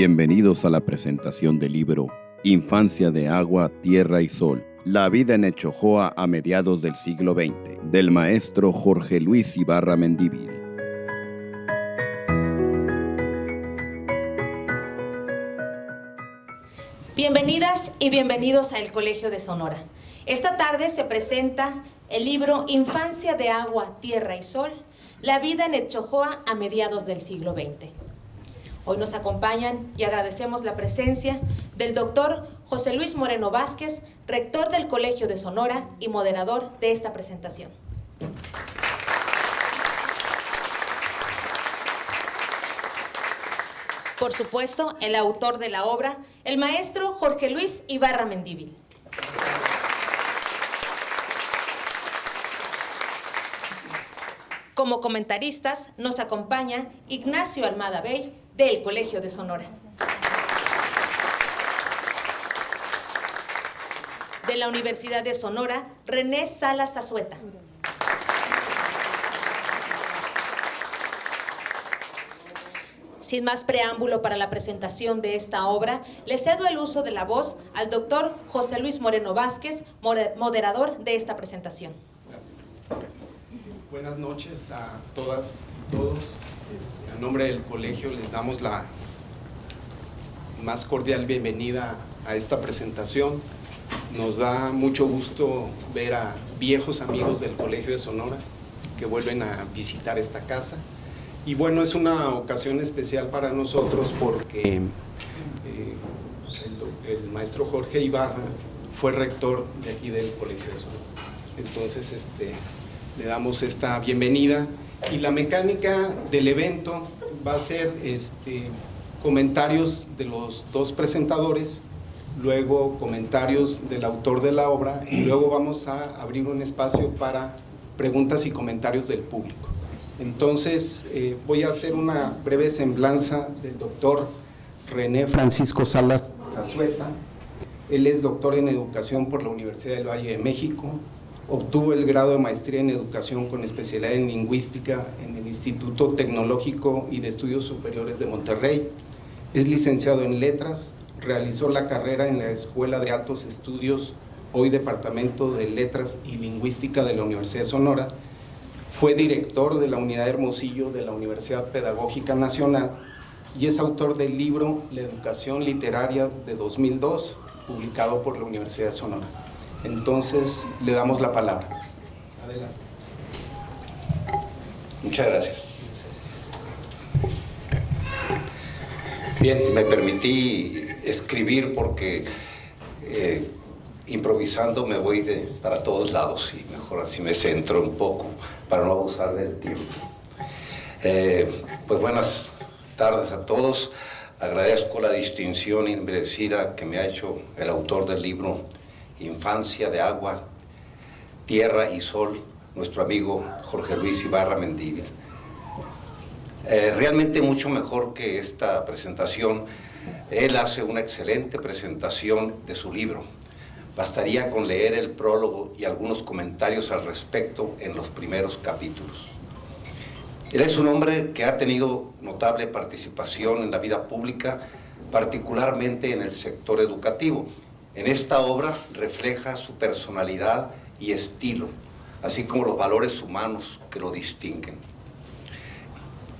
Bienvenidos a la presentación del libro Infancia de Agua, Tierra y Sol, la vida en Echojoa a mediados del siglo XX, del maestro Jorge Luis Ibarra Mendívil. Bienvenidas y bienvenidos a El Colegio de Sonora. Esta tarde se presenta el libro Infancia de Agua, Tierra y Sol, la vida en Echojoa a mediados del siglo XX. Hoy nos acompañan y agradecemos la presencia del doctor José Luis Moreno Vázquez, rector del Colegio de Sonora y moderador de esta presentación. Por supuesto, el autor de la obra, el maestro Jorge Luis Ibarra Mendívil. Como comentaristas nos acompaña Ignacio Almada Bey, del Colegio de Sonora. De la Universidad de Sonora, René Salas Azueta. Sin más preámbulo para la presentación de esta obra, le cedo el uso de la voz al doctor José Luis Moreno Vázquez, moderador de esta presentación. Gracias. Buenas noches a todas, todos. En nombre del colegio les damos la más cordial bienvenida a esta presentación. Nos da mucho gusto ver a viejos amigos del Colegio de Sonora que vuelven a visitar esta casa. Y bueno, es una ocasión especial para nosotros porque el maestro Jorge Ibarra fue rector de aquí del Colegio de Sonora. Entonces, le damos esta bienvenida. Y la mecánica del evento va a ser comentarios de los dos presentadores, luego comentarios del autor de la obra y luego vamos a abrir un espacio para preguntas y comentarios del público. Entonces voy a hacer una breve semblanza del doctor René Francisco Salas Azueta. Él es doctor en educación por la Universidad del Valle de México. Obtuvo el grado de maestría en educación con especialidad en lingüística en el Instituto Tecnológico y de Estudios Superiores de Monterrey. Es licenciado en letras, realizó la carrera en la Escuela de Altos Estudios, hoy Departamento de Letras y Lingüística de la Universidad de Sonora. Fue director de la Unidad Hermosillo de la Universidad Pedagógica Nacional y es autor del libro La Educación Literaria de 2002, publicado por la Universidad de Sonora. Entonces, le damos la palabra. Adelante. Muchas gracias. Bien, me permití escribir porque improvisando me voy para todos lados y mejor así me centro un poco para no abusar del tiempo. Pues buenas tardes a todos. Agradezco la distinción inmerecida que me ha hecho el autor del libro Infancia de Agua, Tierra y Sol, nuestro amigo Jorge Luis Ibarra Mendívil. Realmente mucho mejor que esta presentación, él hace una excelente presentación de su libro. Bastaría con leer el prólogo y algunos comentarios al respecto en los primeros capítulos. Él es un hombre que ha tenido notable participación en la vida pública, particularmente en el sector educativo. En esta obra refleja su personalidad y estilo, así como los valores humanos que lo distinguen.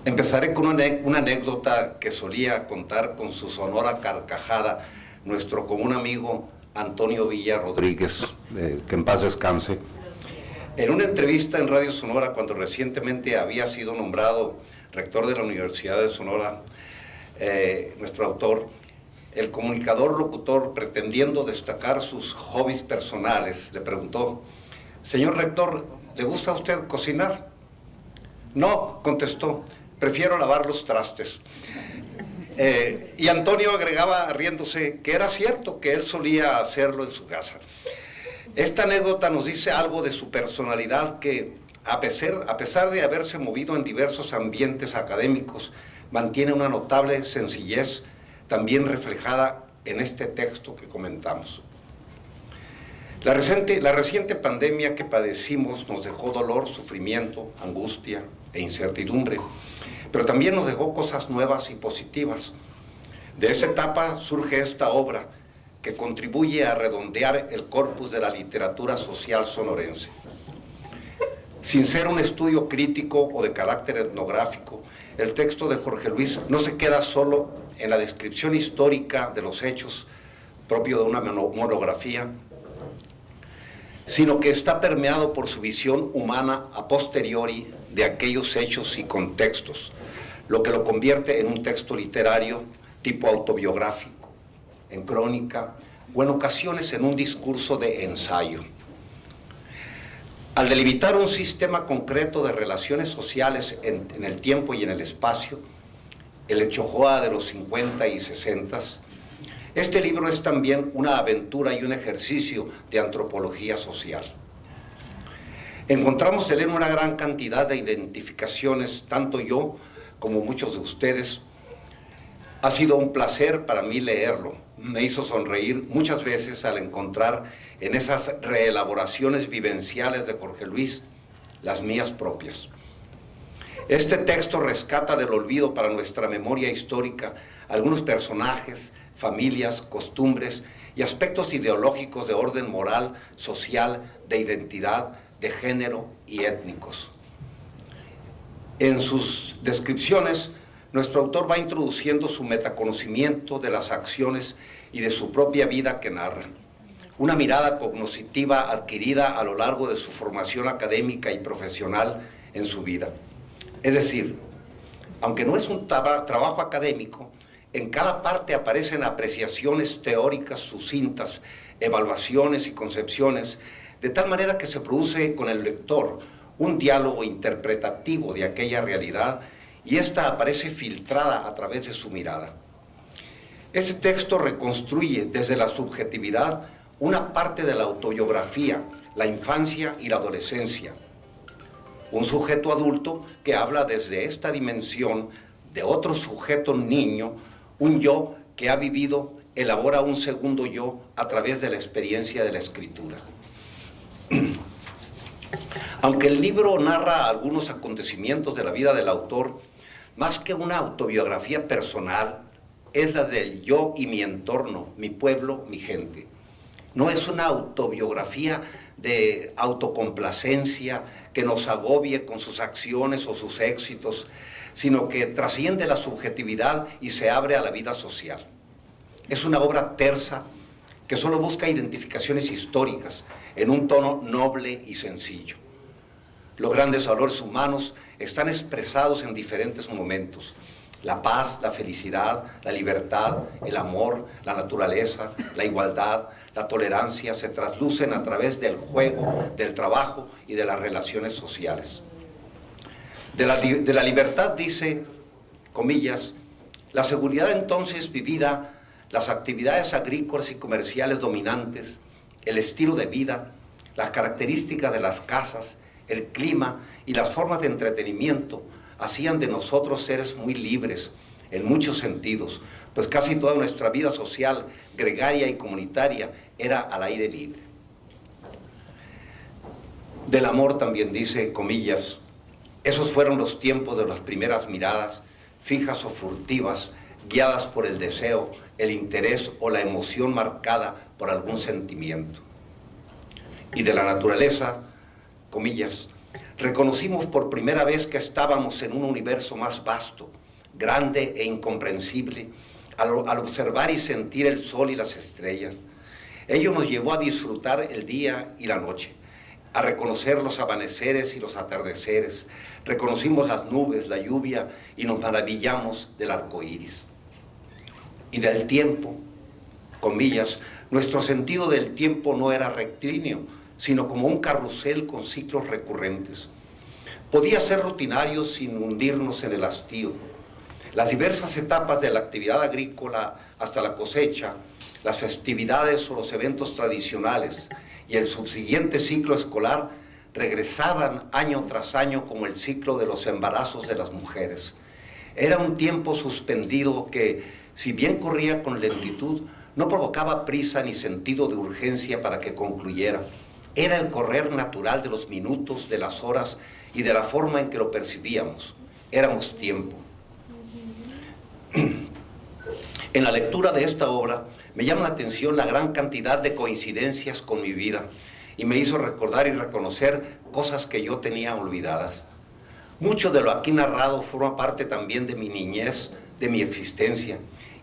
Empezaré con una anécdota que solía contar con su sonora carcajada nuestro común amigo Antonio Villa Rodríguez, que en paz descanse. En una entrevista en Radio Sonora, cuando recientemente había sido nombrado rector de la Universidad de Sonora, nuestro autor, el comunicador locutor, pretendiendo destacar sus hobbies personales, le preguntó: «Señor rector, ¿le gusta a usted cocinar?». «No», contestó, «prefiero lavar los trastes». Y Antonio agregaba, riéndose, que era cierto que él solía hacerlo en su casa. Esta anécdota nos dice algo de su personalidad que, a pesar de haberse movido en diversos ambientes académicos, mantiene una notable sencillez, también reflejada en este texto que comentamos. La reciente pandemia que padecimos nos dejó dolor, sufrimiento, angustia e incertidumbre, pero también nos dejó cosas nuevas y positivas. De esa etapa surge esta obra que contribuye a redondear el corpus de la literatura social sonorense. Sin ser un estudio crítico o de carácter etnográfico, el texto de Jorge Luis no se queda solo en la descripción histórica de los hechos propio de una monografía, sino que está permeado por su visión humana a posteriori de aquellos hechos y contextos, lo que lo convierte en un texto literario tipo autobiográfico, en crónica o en ocasiones en un discurso de ensayo. Al delimitar un sistema concreto de relaciones sociales en el tiempo y en el espacio, el Echojoa de los 50 y 60, este libro es también una aventura y un ejercicio de antropología social. Encontramos en él una gran cantidad de identificaciones, tanto yo como muchos de ustedes. Ha sido un placer para mí leerlo. Me hizo sonreír muchas veces al encontrar en esas reelaboraciones vivenciales de Jorge Luis las mías propias. Este texto rescata del olvido para nuestra memoria histórica algunos personajes, familias, costumbres y aspectos ideológicos de orden moral, social, de identidad, de género y étnicos. En sus descripciones, nuestro autor va introduciendo su metaconocimiento de las acciones y de su propia vida que narra. Una mirada cognoscitiva adquirida a lo largo de su formación académica y profesional en su vida. Es decir, aunque no es un trabajo académico, en cada parte aparecen apreciaciones teóricas sucintas, evaluaciones y concepciones, de tal manera que se produce con el lector un diálogo interpretativo de aquella realidad y esta aparece filtrada a través de su mirada. Este texto reconstruye desde la subjetividad una parte de la autobiografía, la infancia y la adolescencia. Un sujeto adulto que habla desde esta dimensión de otro sujeto niño, un yo que ha vivido, elabora un segundo yo a través de la experiencia de la escritura. Aunque el libro narra algunos acontecimientos de la vida del autor, más que una autobiografía personal, es la del yo y mi entorno, mi pueblo, mi gente. No es una autobiografía de autocomplacencia que nos agobie con sus acciones o sus éxitos, sino que trasciende la subjetividad y se abre a la vida social. Es una obra tersa que solo busca identificaciones históricas en un tono noble y sencillo. Los grandes valores humanos están expresados en diferentes momentos. La paz, la felicidad, la libertad, el amor, la naturaleza, la igualdad, la tolerancia se traslucen a través del juego, del trabajo y de las relaciones sociales. De la libertad dice, comillas, la seguridad entonces vivida, las actividades agrícolas y comerciales dominantes, el estilo de vida, las características de las casas, el clima y las formas de entretenimiento hacían de nosotros seres muy libres en muchos sentidos, pues casi toda nuestra vida social, gregaria y comunitaria era al aire libre. Del amor también dice, comillas, esos fueron los tiempos de las primeras miradas, fijas o furtivas, guiadas por el deseo, el interés o la emoción marcada por algún sentimiento. Y de la naturaleza, comillas, reconocimos por primera vez que estábamos en un universo más vasto, grande e incomprensible, al observar y sentir el sol y las estrellas. Ello nos llevó a disfrutar el día y la noche, a reconocer los amaneceres y los atardeceres. Reconocimos las nubes, la lluvia y nos maravillamos del arco iris. Y del tiempo, comillas, nuestro sentido del tiempo no era rectilíneo, sino como un carrusel con ciclos recurrentes. Podía ser rutinario sin hundirnos en el hastío. Las diversas etapas de la actividad agrícola hasta la cosecha, las festividades o los eventos tradicionales y el subsiguiente ciclo escolar regresaban año tras año como el ciclo de los embarazos de las mujeres. Era un tiempo suspendido que, si bien corría con lentitud, no provocaba prisa ni sentido de urgencia para que concluyera. Era el correr natural de los minutos, de las horas y de la forma en que lo percibíamos. Éramos tiempo. En la lectura de esta obra me llama la atención la gran cantidad de coincidencias con mi vida y me hizo recordar y reconocer cosas que yo tenía olvidadas. Mucho de lo aquí narrado forma parte también de mi niñez, de mi existencia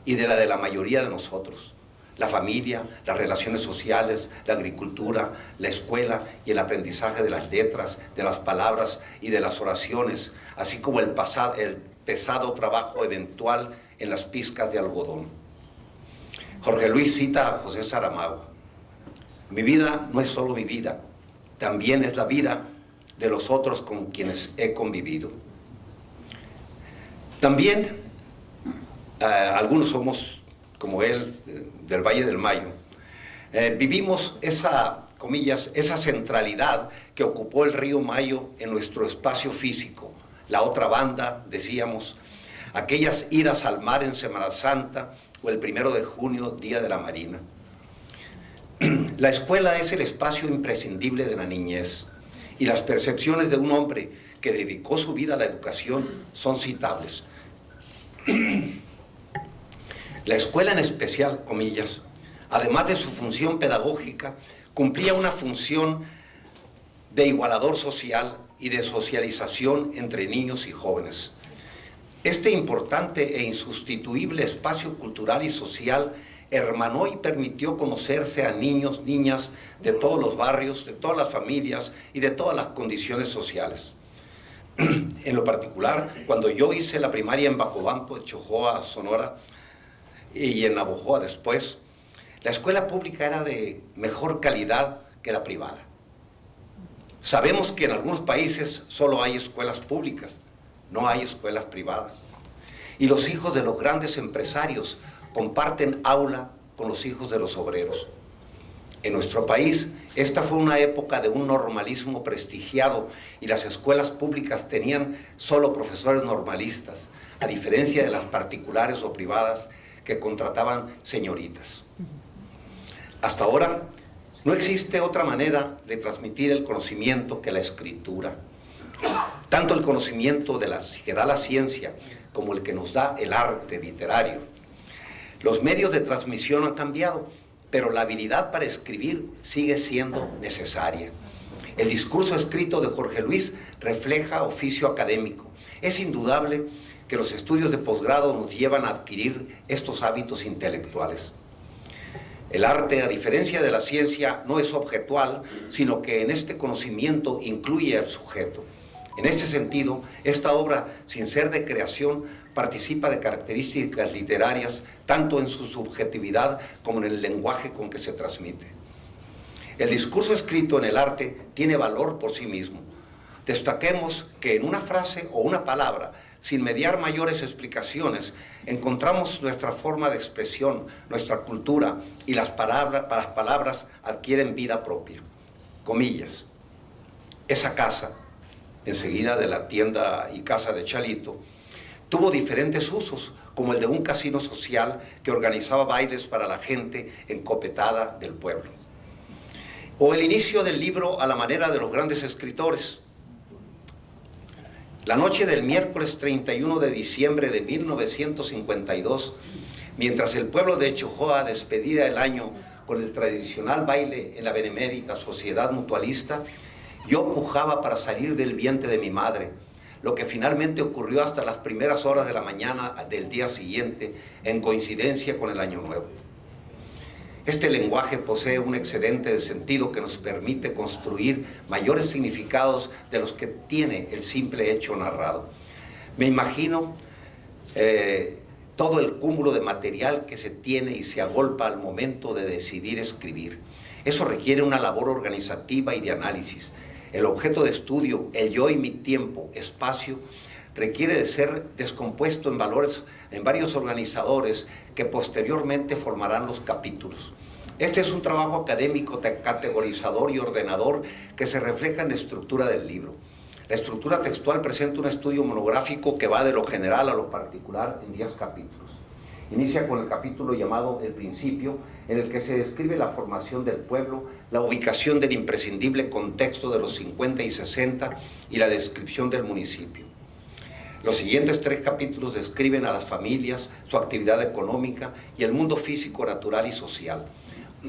y de la mayoría de nosotros. La familia, las relaciones sociales, la agricultura, la escuela y el aprendizaje de las letras, de las palabras y de las oraciones, así como el pesado trabajo eventual en las pizcas de algodón. Jorge Luis cita a José Saramago: mi vida no es solo mi vida, también es la vida de los otros con quienes he convivido. También algunos somos, como él, del Valle del Mayo. Vivimos esa centralidad que ocupó el río Mayo en nuestro espacio físico. La otra banda, decíamos, aquellas idas al mar en Semana Santa o el 1 de junio, Día de la Marina. La escuela es el espacio imprescindible de la niñez y las percepciones de un hombre que dedicó su vida a la educación son citables. La escuela en especial, comillas, además de su función pedagógica, cumplía una función de igualador social y de socialización entre niños y jóvenes. Este importante e insustituible espacio cultural y social hermanó y permitió conocerse a niños, niñas de todos los barrios, de todas las familias y de todas las condiciones sociales. En lo particular, cuando yo hice la primaria en Bacobampo, Chojoa, Sonora, y en Navojoa después, la escuela pública era de mejor calidad que la privada. Sabemos que en algunos países solo hay escuelas públicas, no hay escuelas privadas. Y los hijos de los grandes empresarios comparten aula con los hijos de los obreros. En nuestro país, esta fue una época de un normalismo prestigiado y las escuelas públicas tenían solo profesores normalistas, a diferencia de las particulares o privadas que contrataban señoritas. Hasta ahora, no existe otra manera de transmitir el conocimiento que la escritura. Tanto el conocimiento que da la ciencia como el que nos da el arte literario. Los medios de transmisión han cambiado, pero la habilidad para escribir sigue siendo necesaria. El discurso escrito de Jorge Luis refleja oficio académico. Es indudable que los estudios de posgrado nos llevan a adquirir estos hábitos intelectuales. El arte, a diferencia de la ciencia, no es objetual, sino que en este conocimiento incluye al sujeto. En este sentido, esta obra, sin ser de creación, participa de características literarias, tanto en su subjetividad como en el lenguaje con que se transmite. El discurso escrito en el arte tiene valor por sí mismo. Destaquemos que en una frase o una palabra, sin mediar mayores explicaciones, encontramos nuestra forma de expresión, nuestra cultura, y las palabras adquieren vida propia. Comillas. Esa casa, enseguida de la tienda y casa de Chalito, tuvo diferentes usos, como el de un casino social que organizaba bailes para la gente encopetada del pueblo. O el inicio del libro a la manera de los grandes escritores. La noche del miércoles 31 de diciembre de 1952, mientras el pueblo de Chojoa despedía el año con el tradicional baile en la benemérita Sociedad Mutualista, yo pujaba para salir del vientre de mi madre, lo que finalmente ocurrió hasta las primeras horas de la mañana del día siguiente, en coincidencia con el Año Nuevo. Este lenguaje posee un excedente de sentido que nos permite construir mayores significados de los que tiene el simple hecho narrado. Me imagino todo el cúmulo de material que se tiene y se agolpa al momento de decidir escribir. Eso requiere una labor organizativa y de análisis. El objeto de estudio, el yo y mi tiempo, espacio, requiere de ser descompuesto en varios organizadores que posteriormente formarán los capítulos. Este es un trabajo académico categorizador y ordenador que se refleja en la estructura del libro. La estructura textual presenta un estudio monográfico que va de lo general a lo particular en 10 capítulos. Inicia con el capítulo llamado El Principio, en el que se describe la formación del pueblo, la ubicación del imprescindible contexto de los 50 y 60 y la descripción del municipio. Los siguientes 3 capítulos describen a las familias, su actividad económica y el mundo físico, natural y social.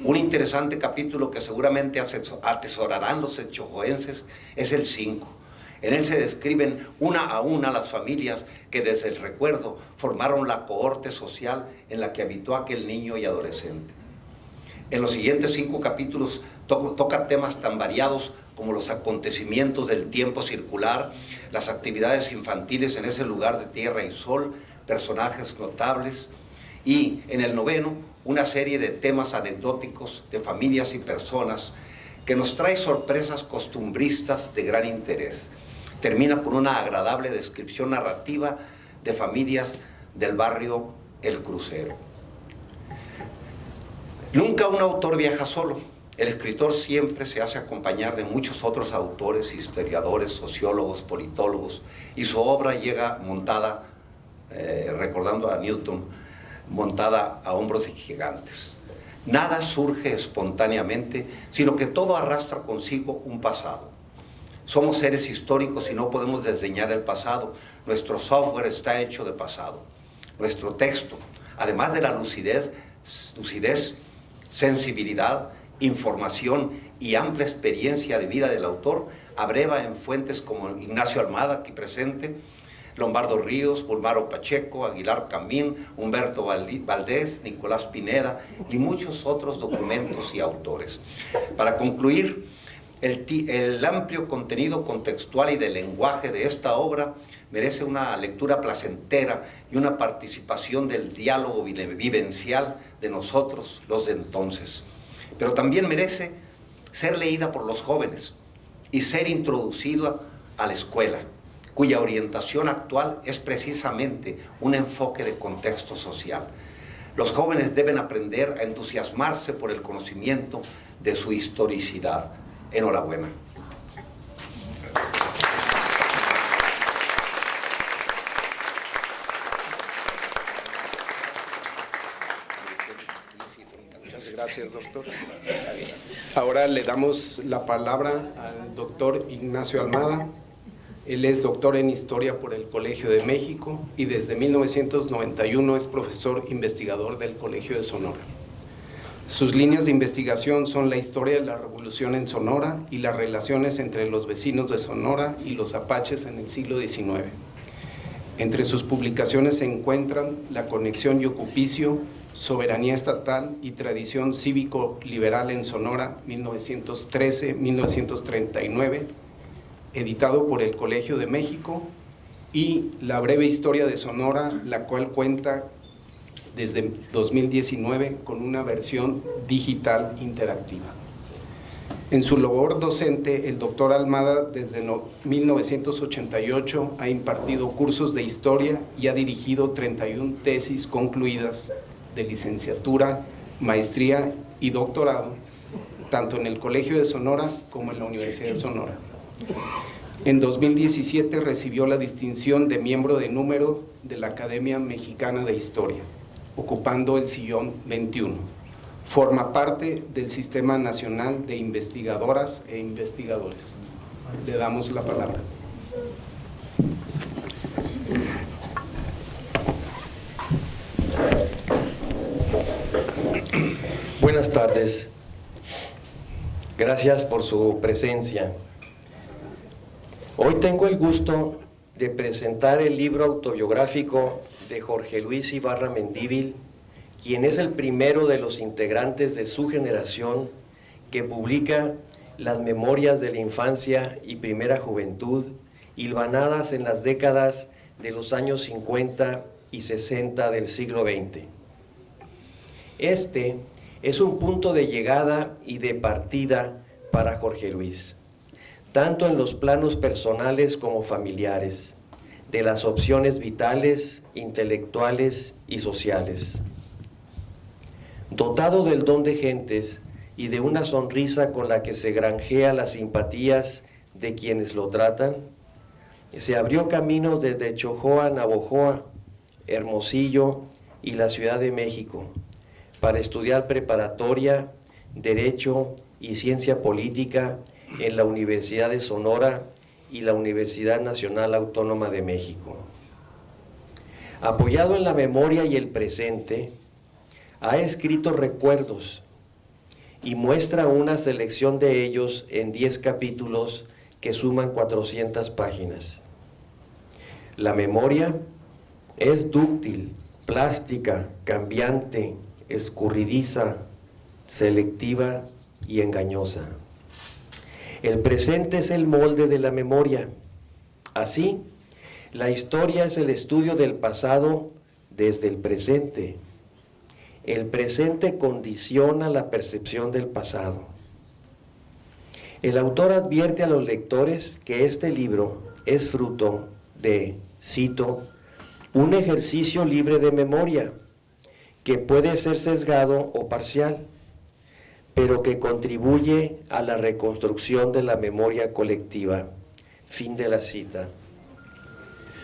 Un interesante capítulo que seguramente atesorarán los enchojoenses es el 5. En él se describen una a una las familias que desde el recuerdo formaron la cohorte social en la que habitó aquel niño y adolescente. En los siguientes 5 capítulos toca temas tan variados como los acontecimientos del tiempo circular, las actividades infantiles en ese lugar de tierra y sol, personajes notables, y en el 9, una serie de temas anecdóticos de familias y personas que nos trae sorpresas costumbristas de gran interés. Termina con una agradable descripción narrativa de familias del barrio El Crucero. Nunca un autor viaja solo. El escritor siempre se hace acompañar de muchos otros autores, historiadores, sociólogos, politólogos, y su obra llega montada, recordando a Newton, montada a hombros de gigantes. Nada surge espontáneamente, sino que todo arrastra consigo un pasado. Somos seres históricos y no podemos desdeñar el pasado. Nuestro software está hecho de pasado. Nuestro texto, además de la lucidez, sensibilidad, información y amplia experiencia de vida del autor, abreva en fuentes como Ignacio Almada, aquí presente, Lombardo Ríos, Bulmaro Pacheco, Aguilar Camín, Humberto Valdés, Nicolás Pineda y muchos otros documentos y autores. Para concluir, el amplio contenido contextual y del lenguaje de esta obra merece una lectura placentera y una participación del diálogo vivencial de nosotros, los de entonces. Pero también merece ser leída por los jóvenes y ser introducida a la escuela, cuya orientación actual es precisamente un enfoque de contexto social. Los jóvenes deben aprender a entusiasmarse por el conocimiento de su historicidad. Enhorabuena. Muchas gracias, doctor. Ahora le damos la palabra al doctor Ignacio Almada. Él es doctor en Historia por el Colegio de México y desde 1991 es profesor investigador del Colegio de Sonora. Sus líneas de investigación son la historia de la revolución en Sonora y las relaciones entre los vecinos de Sonora y los apaches en el siglo XIX. Entre sus publicaciones se encuentran La conexión Yocupicio, Soberanía estatal y tradición cívico-liberal en Sonora, 1913-1939, editado por el Colegio de México, y La breve historia de Sonora, la cual cuenta desde 2019 con una versión digital interactiva. En su labor docente, el doctor Almada desde 1988 ha impartido cursos de historia y ha dirigido 31 tesis concluidas de licenciatura, maestría y doctorado, tanto en el Colegio de Sonora como en la Universidad de Sonora. En 2017 recibió la distinción de miembro de número de la Academia Mexicana de Historia, ocupando el sillón 21. Forma parte del Sistema Nacional de Investigadoras e Investigadores. Le damos la palabra. Buenas tardes. Gracias por su presencia. Hoy tengo el gusto de presentar el libro autobiográfico de Jorge Luis Ibarra Mendívil, quien es el primero de los integrantes de su generación que publica las memorias de la infancia y primera juventud, hilvanadas en las décadas de los años 50 y 60 del siglo XX. Este es un punto de llegada y de partida para Jorge Luis, tanto en los planos personales como familiares, de las opciones vitales, intelectuales y sociales. Dotado del don de gentes y de una sonrisa con la que se granjea las simpatías de quienes lo tratan, se abrió camino desde Chojoa a Navojoa, Hermosillo y la Ciudad de México para estudiar preparatoria, Derecho y Ciencia Política en la Universidad de Sonora y la Universidad Nacional Autónoma de México. Apoyado en la memoria y el presente, ha escrito recuerdos y muestra una selección de ellos en 10 capítulos que suman 400 páginas. La memoria es dúctil, plástica, cambiante, escurridiza, selectiva y engañosa. El presente es el molde de la memoria. Así, la historia es el estudio del pasado desde el presente. El presente condiciona la percepción del pasado. El autor advierte a los lectores que este libro es fruto de, cito, un ejercicio libre de memoria, que puede ser sesgado o parcial, pero que contribuye a la reconstrucción de la memoria colectiva. Fin de la cita.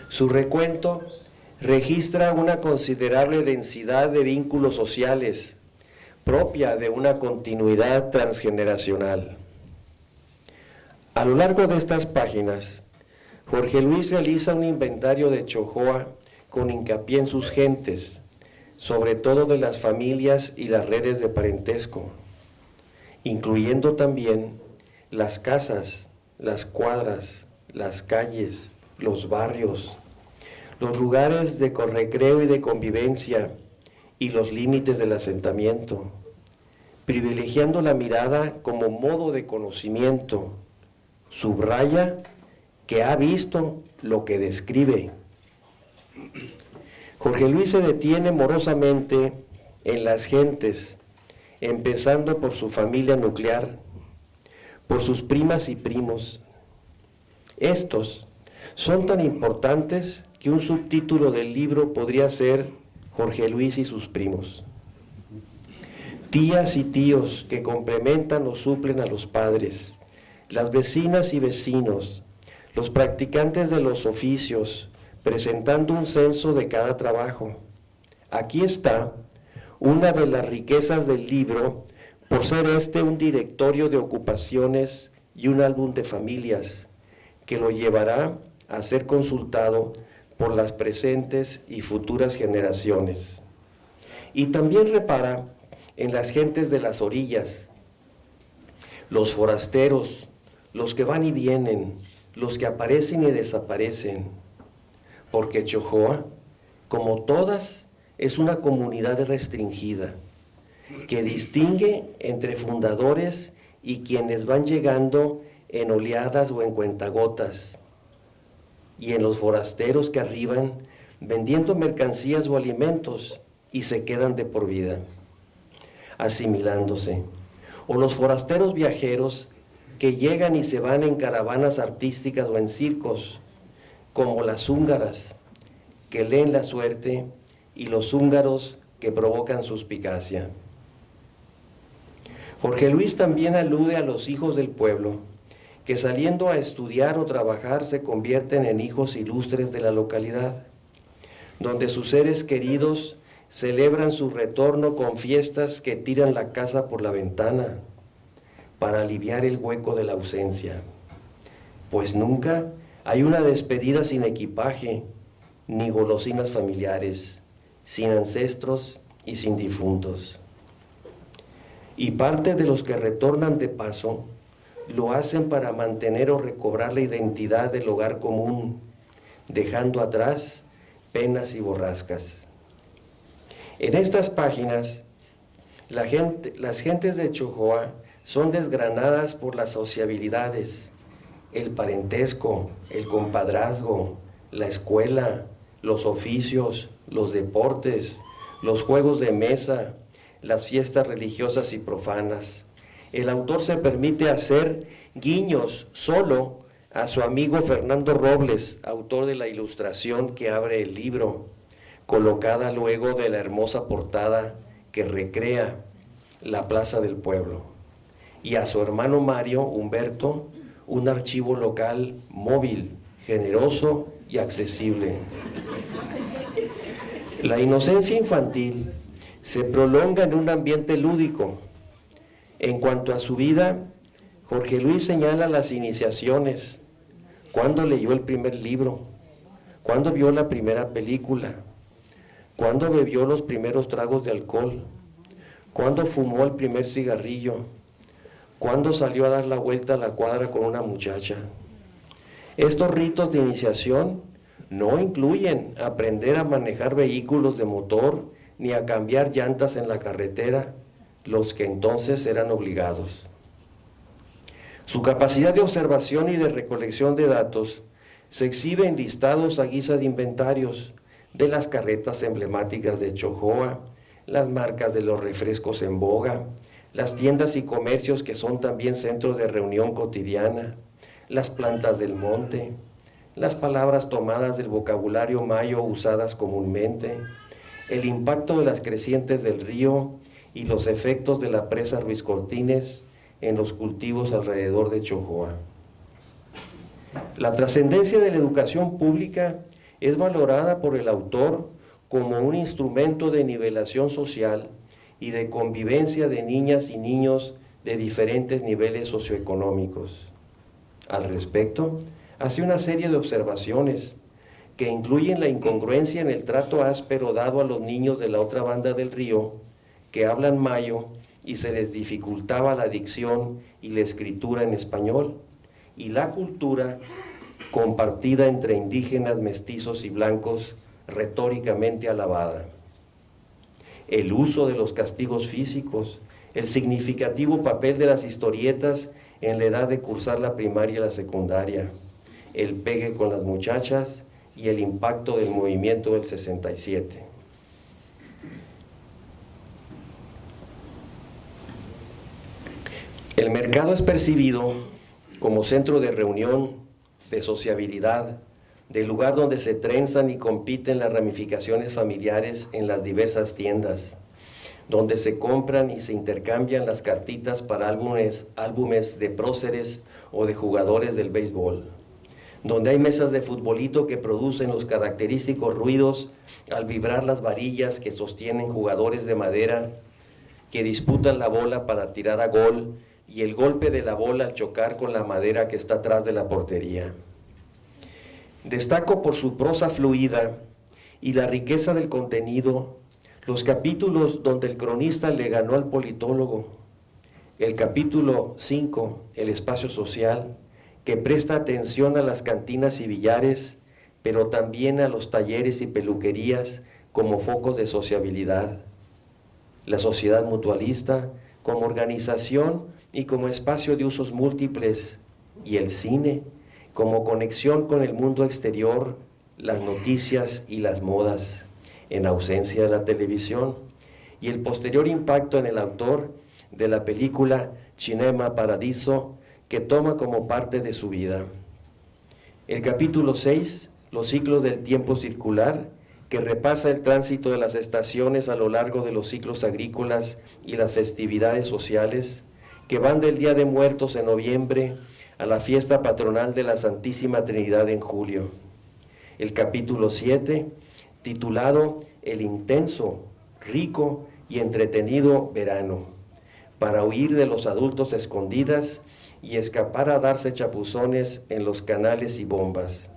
Su recuento registra una considerable densidad de vínculos sociales, propia de una continuidad transgeneracional. A lo largo de estas páginas, Jorge Luis realiza un inventario de Chojoa con hincapié en sus gentes, sobre todo de las familias y las redes de parentesco, incluyendo también las casas, las cuadras, las calles, los barrios, los lugares de recreo y de convivencia y los límites del asentamiento, privilegiando la mirada como modo de conocimiento. Subraya que ha visto lo que describe. Jorge Luis se detiene morosamente en las gentes, empezando por su familia nuclear, por sus primas y primos. Estos son tan importantes que un subtítulo del libro podría ser Jorge Luis y sus primos. Tías y tíos que complementan o suplen a los padres, las vecinas y vecinos, los practicantes de los oficios, presentando un censo de cada trabajo. Aquí está una de las riquezas del libro, por ser este un directorio de ocupaciones y un álbum de familias, que lo llevará a ser consultado por las presentes y futuras generaciones. Y también repara en las gentes de las orillas, los forasteros, los que van y vienen, los que aparecen y desaparecen, porque Chojoa, como todas, es una comunidad restringida, que distingue entre fundadores y quienes van llegando en oleadas o en cuentagotas, y en los forasteros que arriban vendiendo mercancías o alimentos y se quedan de por vida, asimilándose, o los forasteros viajeros que llegan y se van en caravanas artísticas o en circos, como las húngaras, que leen la suerte, y los húngaros que provocan suspicacia. Jorge Luis también alude a los hijos del pueblo, que saliendo a estudiar o trabajar se convierten en hijos ilustres de la localidad, donde sus seres queridos celebran su retorno con fiestas que tiran la casa por la ventana para aliviar el hueco de la ausencia, pues nunca hay una despedida sin equipaje, ni golosinas familiares, sin ancestros y sin difuntos. Y parte de los que retornan de paso lo hacen para mantener o recobrar la identidad del hogar común, dejando atrás penas y borrascas. En estas páginas, las gentes de Chojoa son desgranadas por las sociabilidades, el parentesco, el compadrazgo, la escuela, los oficios, los deportes, los juegos de mesa, las fiestas religiosas y profanas. El autor se permite hacer guiños solo a su amigo Fernando Robles, autor de la ilustración que abre el libro, colocada luego de la hermosa portada que recrea la plaza del pueblo, y a su hermano Mario Humberto, un archivo local móvil, generoso y accesible. La inocencia infantil se prolonga en un ambiente lúdico. En cuanto a su vida, Jorge Luis señala las iniciaciones, cuándo leyó el primer libro, cuándo vio la primera película, ¿Cuándo bebió los primeros tragos de alcohol? ¿Cuándo fumó el primer cigarrillo? ¿Cuándo salió a dar la vuelta a la cuadra con una muchacha? Estos ritos de iniciación no incluyen aprender a manejar vehículos de motor ni a cambiar llantas en la carretera, los que entonces eran obligados. Su capacidad de observación y de recolección de datos se exhibe en listados a guisa de inventarios de las carretas emblemáticas de Chojoa, las marcas de los refrescos en boga, las tiendas y comercios que son también centros de reunión cotidiana, las plantas del monte, las palabras tomadas del vocabulario mayo usadas comúnmente, el impacto de las crecientes del río y los efectos de la presa Ruiz Cortines en los cultivos alrededor de Chojoa. La trascendencia de la educación pública es valorada por el autor como un instrumento de nivelación social y de convivencia de niñas y niños de diferentes niveles socioeconómicos. Al respecto, hace una serie de observaciones que incluyen la incongruencia en el trato áspero dado a los niños de la otra banda del río que hablan mayo y se les dificultaba la dicción y la escritura en español, y la cultura compartida entre indígenas, mestizos y blancos, retóricamente alabada. El uso de los castigos físicos, el significativo papel de las historietas en la edad de cursar la primaria y la secundaria, el pegue con las muchachas y el impacto del movimiento del 67. El mercado es percibido como centro de reunión, de sociabilidad, del lugar donde se trenzan y compiten las ramificaciones familiares en las diversas tiendas, donde se compran y se intercambian las cartitas para álbumes de próceres o de jugadores del béisbol, donde hay mesas de futbolito que producen los característicos ruidos al vibrar las varillas que sostienen jugadores de madera que disputan la bola para tirar a gol y el golpe de la bola al chocar con la madera que está atrás de la portería. Destaco por su prosa fluida y la riqueza del contenido los capítulos donde el cronista le ganó al politólogo, el capítulo 5, el espacio social, que presta atención a las cantinas y billares, pero también a los talleres y peluquerías como focos de sociabilidad, la sociedad mutualista como organización y como espacio de usos múltiples, y el cine como conexión con el mundo exterior, las noticias y las modas, en ausencia de la televisión, y el posterior impacto en el autor de la película Cinema Paradiso, que toma como parte de su vida. El capítulo 6, los ciclos del tiempo circular, que repasa el tránsito de las estaciones a lo largo de los ciclos agrícolas y las festividades sociales, que van del Día de Muertos en noviembre a la fiesta patronal de la Santísima Trinidad en julio. El capítulo 7, titulado El intenso, rico y entretenido verano, para huir de los adultos a escondidas y escapar a darse chapuzones en los canales y bombas.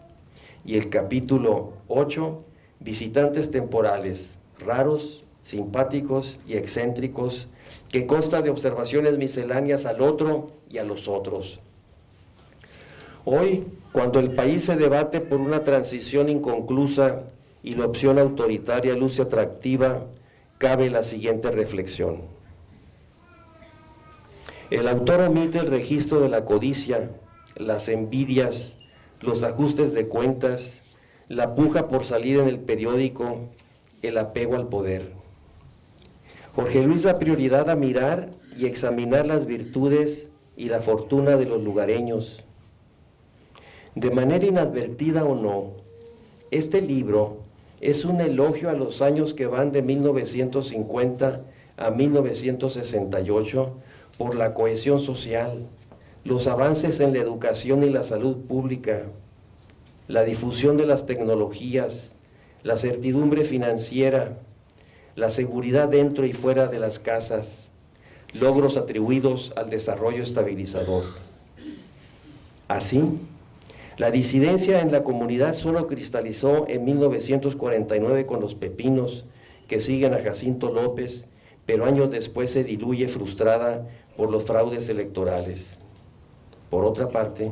Y el capítulo 8, visitantes temporales, raros, simpáticos y excéntricos, que consta de observaciones misceláneas al otro y a los otros. Hoy, cuando el país se debate por una transición inconclusa y la opción autoritaria luce atractiva, cabe la siguiente reflexión. El autor omite el registro de la codicia, las envidias, los ajustes de cuentas, la puja por salir en el periódico, el apego al poder. Jorge Luis da prioridad a mirar y examinar las virtudes y la fortuna de los lugareños. De manera inadvertida o no, este libro es un elogio a los años que van de 1950 a 1968 por la cohesión social, los avances en la educación y la salud pública, la difusión de las tecnologías, la certidumbre financiera, la seguridad dentro y fuera de las casas, logros atribuidos al desarrollo estabilizador. Así, La disidencia en la comunidad solo cristalizó en 1949 con los Pepinos, que siguen a Jacinto López, pero años después se diluye frustrada por los fraudes electorales. Por otra parte,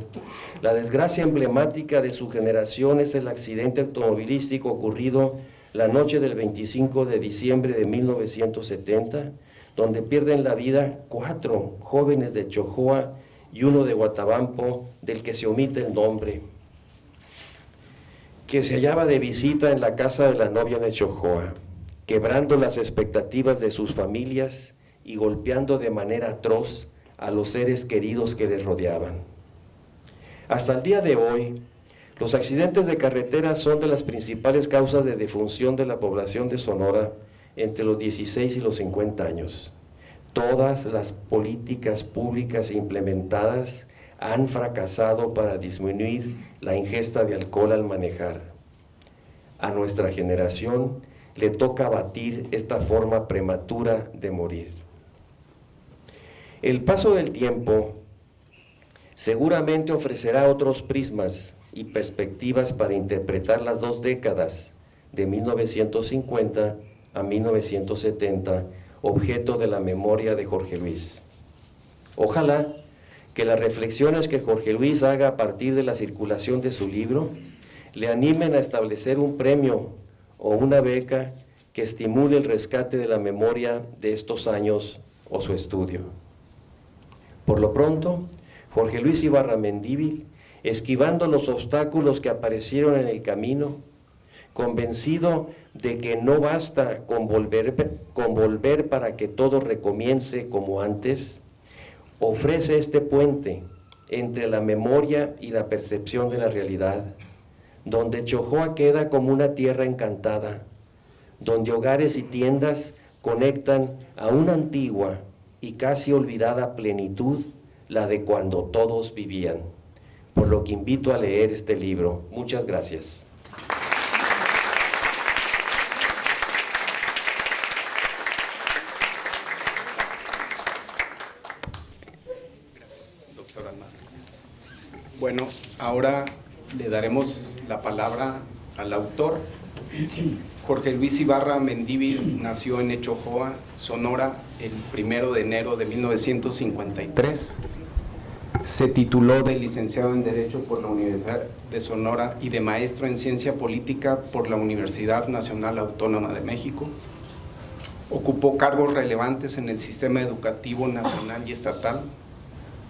la desgracia emblemática de su generación es el accidente automovilístico ocurrido la noche del 25 de diciembre de 1970, donde pierden la vida 4 jóvenes de Chojoa y 1 de Guatabampo, del que se omite el nombre, que se hallaba de visita en la casa de la novia de Chojoa, quebrando las expectativas de sus familias y golpeando de manera atroz a los seres queridos que les rodeaban. Hasta el día de hoy, los accidentes de carretera son de las principales causas de defunción de la población de Sonora entre los 16 y los 50 años. Todas las políticas públicas implementadas han fracasado para disminuir la ingesta de alcohol al manejar. A nuestra generación le toca abatir esta forma prematura de morir. El paso del tiempo seguramente ofrecerá otros prismas y perspectivas para interpretar las 2 décadas de 1950 a 1970, objeto de la memoria de Jorge Luis. Ojalá que las reflexiones que Jorge Luis haga a partir de la circulación de su libro le animen a establecer un premio o una beca que estimule el rescate de la memoria de estos años o su estudio. Por lo pronto, Jorge Luis Ibarra Mendívil, esquivando los obstáculos que aparecieron en el camino, convencido de que no basta con volver para que todo recomience como antes, ofrece este puente entre la memoria y la percepción de la realidad, donde Chojoa queda como una tierra encantada, donde hogares y tiendas conectan a una antigua y casi olvidada plenitud, la de cuando todos vivían. Por lo que invito a leer este libro. Muchas gracias. Gracias, doctor Almada. Bueno, ahora le daremos la palabra al autor. Jorge Luis Ibarra Mendívil nació en Echojoa, Sonora, el 1 de enero de 1953. Se tituló de licenciado en Derecho por la Universidad de Sonora y de maestro en Ciencia Política por la Universidad Nacional Autónoma de México. Ocupó cargos relevantes en el sistema educativo nacional y estatal.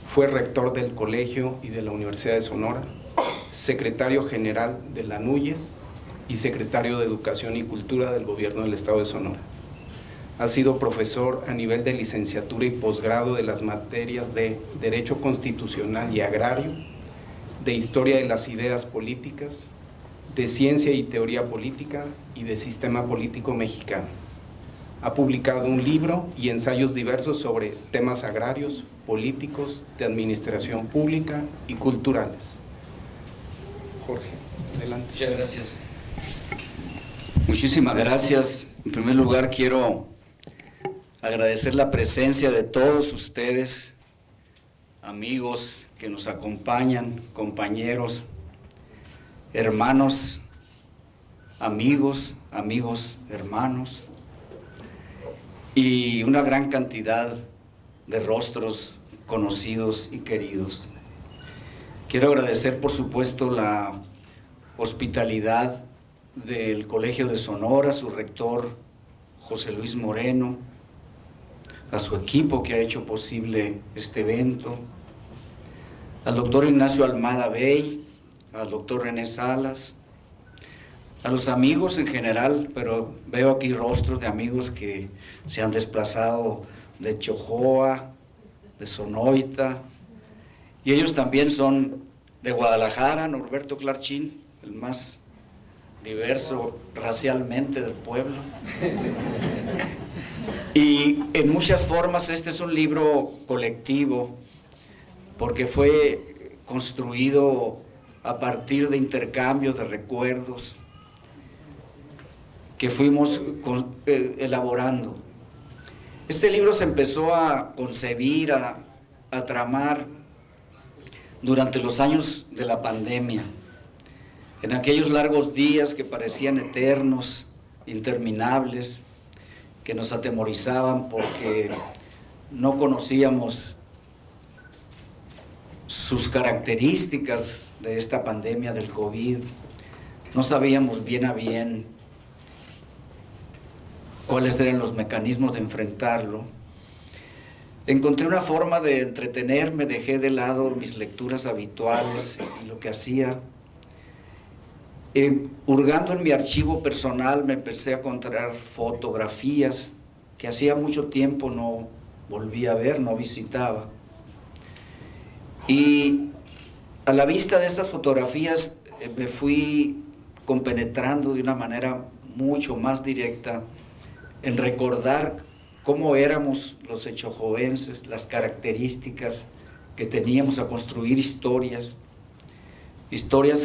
Fue rector del Colegio y de la Universidad de Sonora, secretario general de la NUYES y secretario de Educación y Cultura del Gobierno del Estado de Sonora. Ha sido profesor a nivel de licenciatura y posgrado de las materias de Derecho Constitucional y Agrario, de Historia de las Ideas Políticas, de Ciencia y Teoría Política y de Sistema Político Mexicano. Ha publicado un libro y ensayos diversos sobre temas agrarios, políticos, de administración pública y culturales. Jorge, adelante. Muchas gracias. Muchísimas gracias. En primer lugar, quiero agradecer la presencia de todos ustedes, amigos que nos acompañan, compañeros, hermanos, amigos, hermanos, y una gran cantidad de rostros conocidos y queridos. Quiero agradecer, por supuesto, la hospitalidad del Colegio de Sonora, su rector José Luis Moreno, a su equipo que ha hecho posible este evento, al doctor Ignacio Almada Bey, al doctor René Salas, a los amigos en general, pero veo aquí rostros de amigos que se han desplazado de Chojoa, de Sonoita, y ellos también son de Guadalajara, Norberto Clarchín, el más diverso racialmente del pueblo. Y en muchas formas este es un libro colectivo, porque fue construido a partir de intercambios de recuerdos que fuimos elaborando. Este libro se empezó a concebir, a tramar, durante los años de la pandemia, en aquellos largos días que parecían eternos, interminables, que nos atemorizaban porque no conocíamos sus características de esta pandemia del COVID, no sabíamos bien a bien cuáles eran los mecanismos de enfrentarlo. Encontré una forma de entretenerme, dejé de lado mis lecturas habituales y lo que hacía. Hurgando en mi archivo personal me empecé a encontrar fotografías que hacía mucho tiempo no volvía a ver, no visitaba. Y a la vista de esas fotografías me fui compenetrando de una manera mucho más directa en recordar cómo éramos los echojoenses, las características que teníamos a construir historias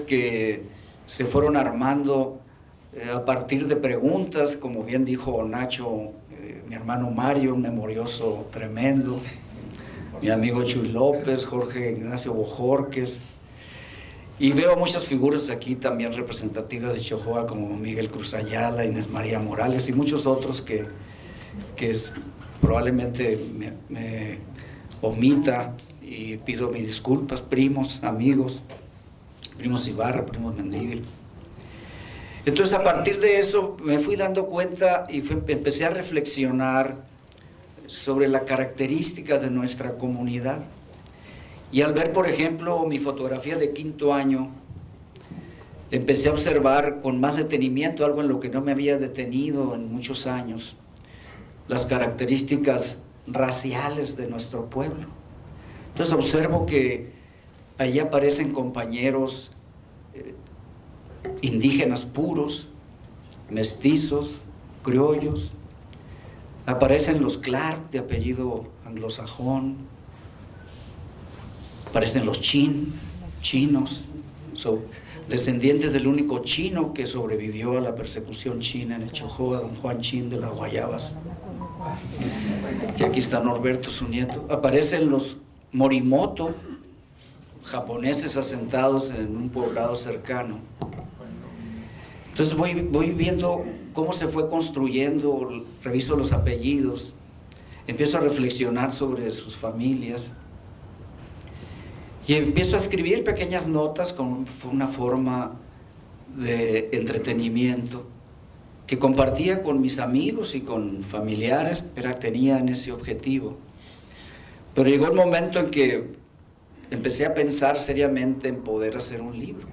que se fueron armando a partir de preguntas, como bien dijo Nacho, mi hermano Mario, un memorioso tremendo, mi amigo Chuy López, Jorge Ignacio Bojorques, y veo muchas figuras aquí también representativas de Chojoa, como Miguel Cruz Ayala, Inés María Morales y muchos otros que probablemente me omita, y pido mis disculpas, primos, amigos, primos Ibarra, primos Mendívil. Entonces, a partir de eso me fui dando cuenta y empecé a reflexionar sobre la característica de nuestra comunidad. Y al ver, por ejemplo, mi fotografía de 5º año, empecé a observar con más detenimiento algo en lo que no me había detenido en muchos años, las características raciales de nuestro pueblo. Entonces observo que allí aparecen compañeros indígenas puros, mestizos, criollos, aparecen los Clark de apellido anglosajón, aparecen los chinos, descendientes del único chino que sobrevivió a la persecución china en Echojoa, don Juan Chin de las Guayabas. Y aquí está Norberto, su nieto. Aparecen los Morimoto, japoneses asentados en un poblado cercano. Entonces voy viendo cómo se fue construyendo, reviso los apellidos, empiezo a reflexionar sobre sus familias y empiezo a escribir pequeñas notas con una forma de entretenimiento que compartía con mis amigos y con familiares, pero tenían ese objetivo. Pero llegó el momento en que empecé a pensar seriamente en poder hacer un libro.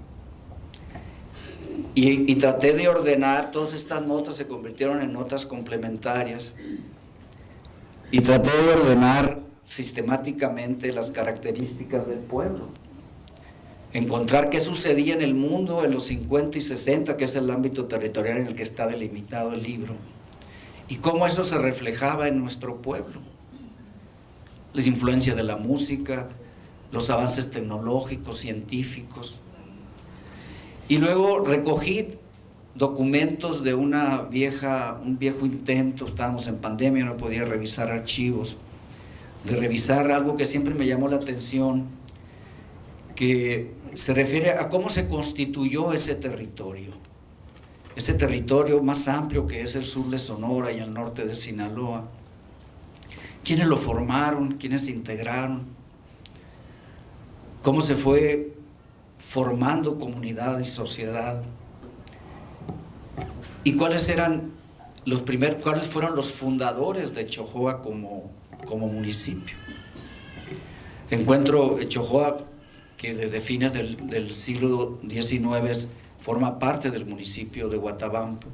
Y traté de ordenar, todas estas notas se convirtieron en notas complementarias, y traté de ordenar sistemáticamente las características del pueblo. Encontrar qué sucedía en el mundo en los 50 y 60, que es el ámbito territorial en el que está delimitado el libro, y cómo eso se reflejaba en nuestro pueblo. La influencia de la música, los avances tecnológicos, científicos. Y luego recogí documentos de un viejo intento, estábamos en pandemia, no podía revisar archivos, de revisar algo que siempre me llamó la atención, que se refiere a cómo se constituyó ese territorio más amplio que es el sur de Sonora y el norte de Sinaloa. ¿Quiénes lo formaron? ¿Quiénes se integraron? ¿Cómo se fue formando comunidad y sociedad? ¿Y cuáles fueron los fundadores de Echojoa como municipio? Encuentro Echojoa, que desde fines del siglo XIX forma parte del municipio de Huatabampo.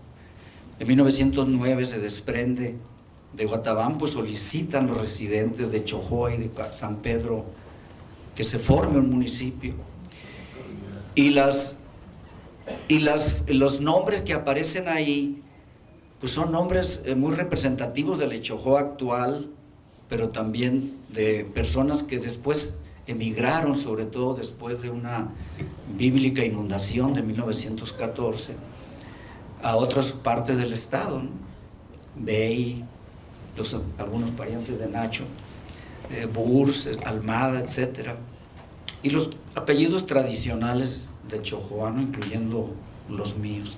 En 1909 se desprende de Huatabampo, solicitan los residentes de Echojoa y de San Pedro que se forme un municipio. Y los nombres que aparecen ahí, pues son nombres muy representativos del Echojoa actual, pero también de personas que después emigraron, sobre todo después de una bíblica inundación de 1914, a otras partes del estado, ¿no? Bey, algunos parientes de Nacho, Burs, Almada, etc. y los apellidos tradicionales de chojoano, incluyendo los míos.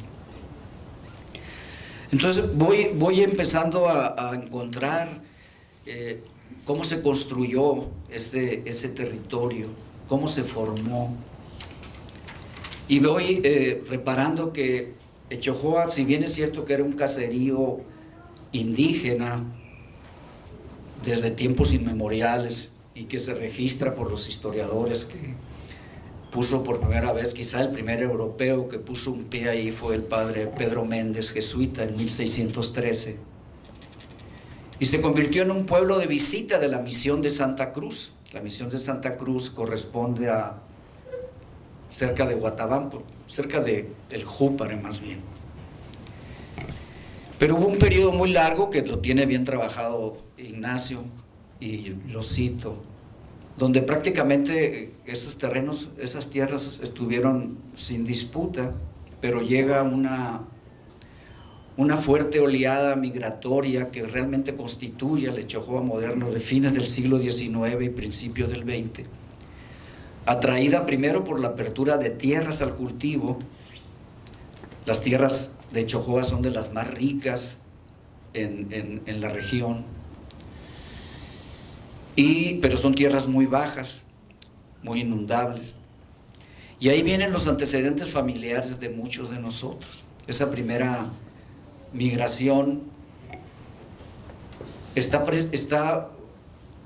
Entonces voy empezando a encontrar cómo se construyó ese territorio, cómo se formó. Y voy reparando que Echojoa, si bien es cierto que era un caserío indígena desde tiempos inmemoriales y que se registra por los historiadores, que puso por primera vez, quizá el primer europeo que puso un pie ahí fue el padre Pedro Méndez, jesuita, en 1613, y se convirtió en un pueblo de visita de la misión de Santa Cruz. La misión de Santa Cruz corresponde a cerca de Guatabampo, cerca de el Júpare más bien. Pero hubo un periodo muy largo, que lo tiene bien trabajado Ignacio, y lo cito, donde prácticamente esos terrenos, esas tierras estuvieron sin disputa, pero llega una fuerte oleada migratoria que realmente constituye al Echojoa moderno de fines del siglo XIX y principios del XX, atraída primero por la apertura de tierras al cultivo. Las tierras de Echojoa son de las más ricas en la región, pero son tierras muy bajas, muy inundables. Y ahí vienen los antecedentes familiares de muchos de nosotros. Esa primera migración está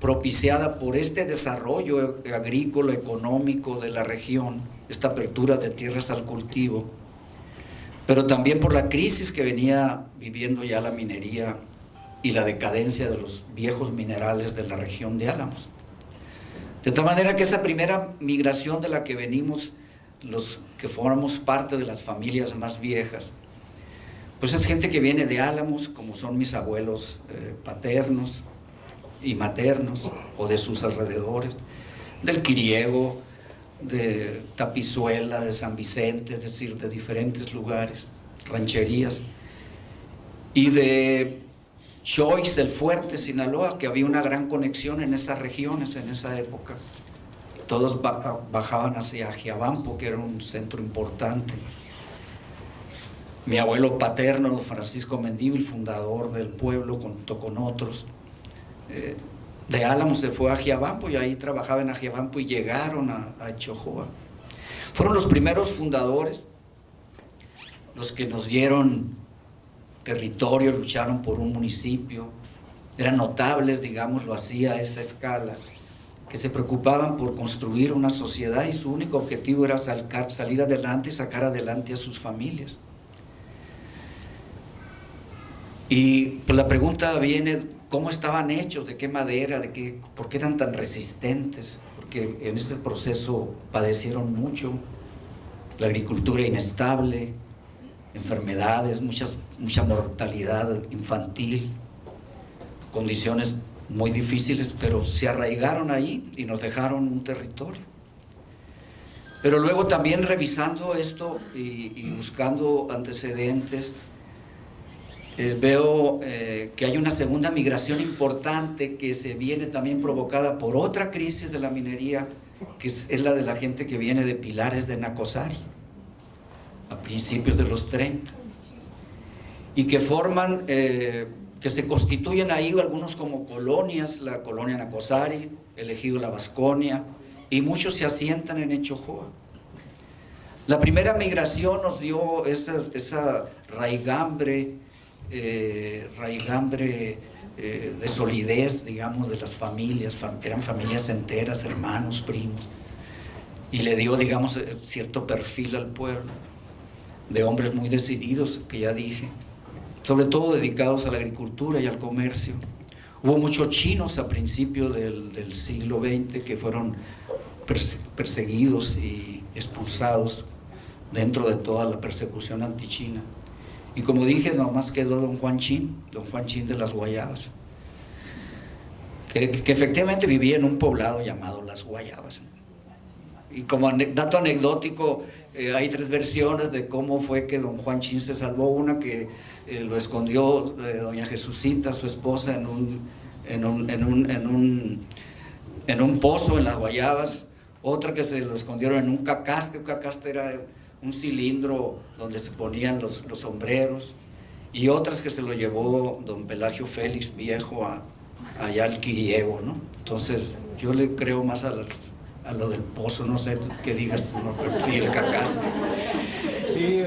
propiciada por este desarrollo agrícola, económico de la región, esta apertura de tierras al cultivo, pero también por la crisis que venía viviendo ya la minería y la decadencia de los viejos minerales de la región de Álamos. De tal manera que esa primera migración de la que venimos, los que formamos parte de las familias más viejas, pues es gente que viene de Álamos, como son mis abuelos paternos y maternos, o de sus alrededores, del Quiriego, de Tapizuela, de San Vicente, es decir, de diferentes lugares, rancherías, y de Choix, el Fuerte, Sinaloa, que había una gran conexión en esas regiones en esa época. Todos bajaban hacia Ajiabampo, que era un centro importante. Mi abuelo paterno, don Francisco Mendívil, fundador del pueblo, junto con otros, de Álamos se fue a Ajiabampo y ahí trabajaba en Ajiabampo y llegaron a Echojoa. Fueron los primeros fundadores, los que nos dieron territorio, lucharon por un municipio, eran notables, digámoslo así, a esa escala, que se preocupaban por construir una sociedad y su único objetivo era salir adelante y sacar adelante a sus familias. Y pues la pregunta viene, ¿cómo estaban hechos? ¿De qué madera? ¿Por qué eran tan resistentes? Porque en ese proceso padecieron mucho, la agricultura inestable, enfermedades, mucha mortalidad infantil, condiciones muy difíciles, pero se arraigaron ahí y nos dejaron un territorio. Pero luego también revisando esto y buscando antecedentes, veo que hay una segunda migración importante que se viene también provocada por otra crisis de la minería, que es la de la gente que viene de Pilares de Nacosari, a principios de los 30, y que forman, que se constituyen ahí algunos como colonias, la colonia Nacosari, el ejido La Vasconia, y muchos se asientan en Echojoa. La primera migración nos dio esa raigambre de solidez, digamos, de las familias, eran familias enteras, hermanos, primos, y le dio, digamos, cierto perfil al pueblo, de hombres muy decididos, que ya dije, sobre todo dedicados a la agricultura y al comercio. Hubo muchos chinos a principios del siglo XX que fueron perseguidos y expulsados dentro de toda la persecución antichina. Y como dije, nomás quedó don Juan Chin de las Guayabas, que efectivamente vivía en un poblado llamado Las Guayabas. Y como dato anecdótico, hay 3 versiones de cómo fue que don Juan Chin se salvó. Una que lo escondió doña Jesucita, su esposa, en un pozo en Las Guayabas. otra que se lo escondieron en un cacaste. Un cacaste era un cilindro donde se ponían los sombreros, y otras que se lo llevó don Pelagio Félix Viejo allá al Quiriego, ¿no? Entonces yo le creo más a lo del pozo, no sé qué digas, Norberto, y el cacaste. Sí,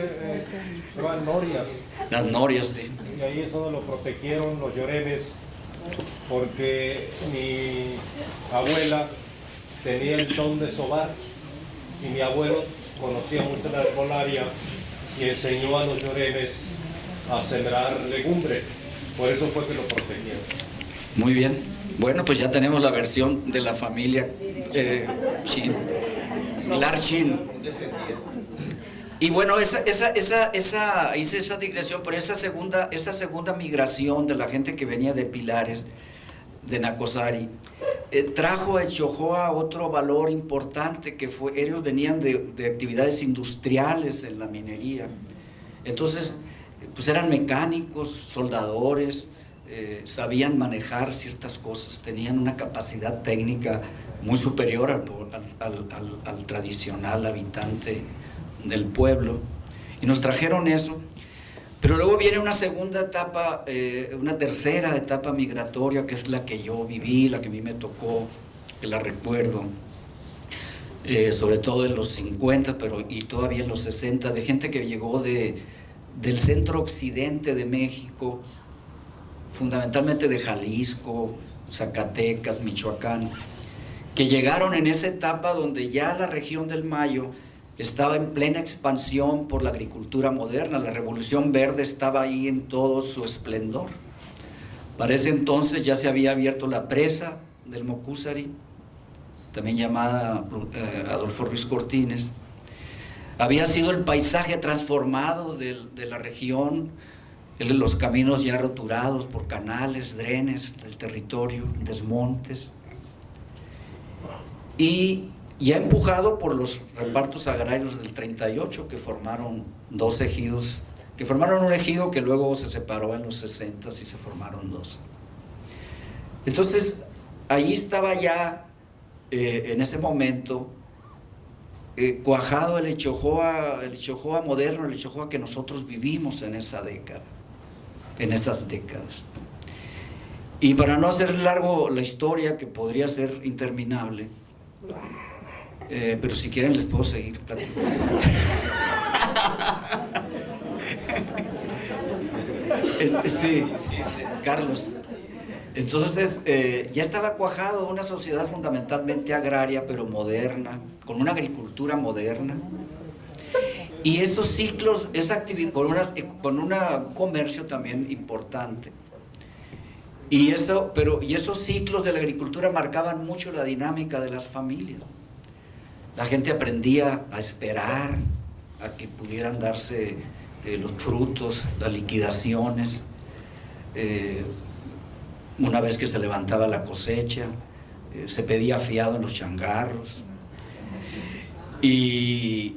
eran norias. Las norias, sí. Y ahí es donde lo protegieron los lloremes, porque mi abuela tenía el don de sobar, y mi abuelo conocía mucho la herbolaria y enseñó a los lloremes a sembrar legumbre. Por eso fue que lo protegieron. Muy bien. Bueno, pues ya tenemos la versión de la familia Chin, Clark Chin. Y bueno, hice esa digresión, pero esa segunda migración de la gente que venía de Pilares, de Nacosari, trajo a Echojoa otro valor importante, que fue, ellos venían de actividades industriales en la minería. Entonces, pues eran mecánicos, soldadores, sabían manejar ciertas cosas, tenían una capacidad técnica muy superior al tradicional habitante del pueblo, y nos trajeron eso. Pero luego viene una segunda etapa, una tercera etapa migratoria, que es la que yo viví, la que a mí me tocó, que la recuerdo, sobre todo en los 50, y todavía en los 60, de gente que llegó del centro occidente de México, fundamentalmente de Jalisco, Zacatecas, Michoacán, que llegaron en esa etapa donde ya la región del Mayo estaba en plena expansión por la agricultura moderna. La Revolución Verde estaba ahí en todo su esplendor. Para ese entonces ya se había abierto la presa del Mocúzari, también llamada Adolfo Ruiz Cortines. Había sido el paisaje transformado de la región, los caminos ya roturados por canales, drenes del territorio, desmontes, y ya empujado por los repartos agrarios del 38, que formaron dos ejidos, que formaron un ejido que luego se separó en los 60 y se formaron dos. Entonces, allí estaba ya, en ese momento, cuajado el Echojoa moderno, el Echojoa que nosotros vivimos en esa década, en esas décadas. Y para no hacer largo la historia, que podría ser interminable, pero si quieren les puedo seguir platicando. Sí, Carlos. Entonces ya estaba cuajado una sociedad fundamentalmente agraria, pero moderna, con una agricultura moderna, y esos ciclos, esa actividad, con un comercio también importante. Y esos ciclos de la agricultura marcaban mucho la dinámica de las familias. La gente aprendía a esperar a que pudieran darse los frutos, las liquidaciones, una vez que se levantaba la cosecha, se pedía fiado en los changarros, y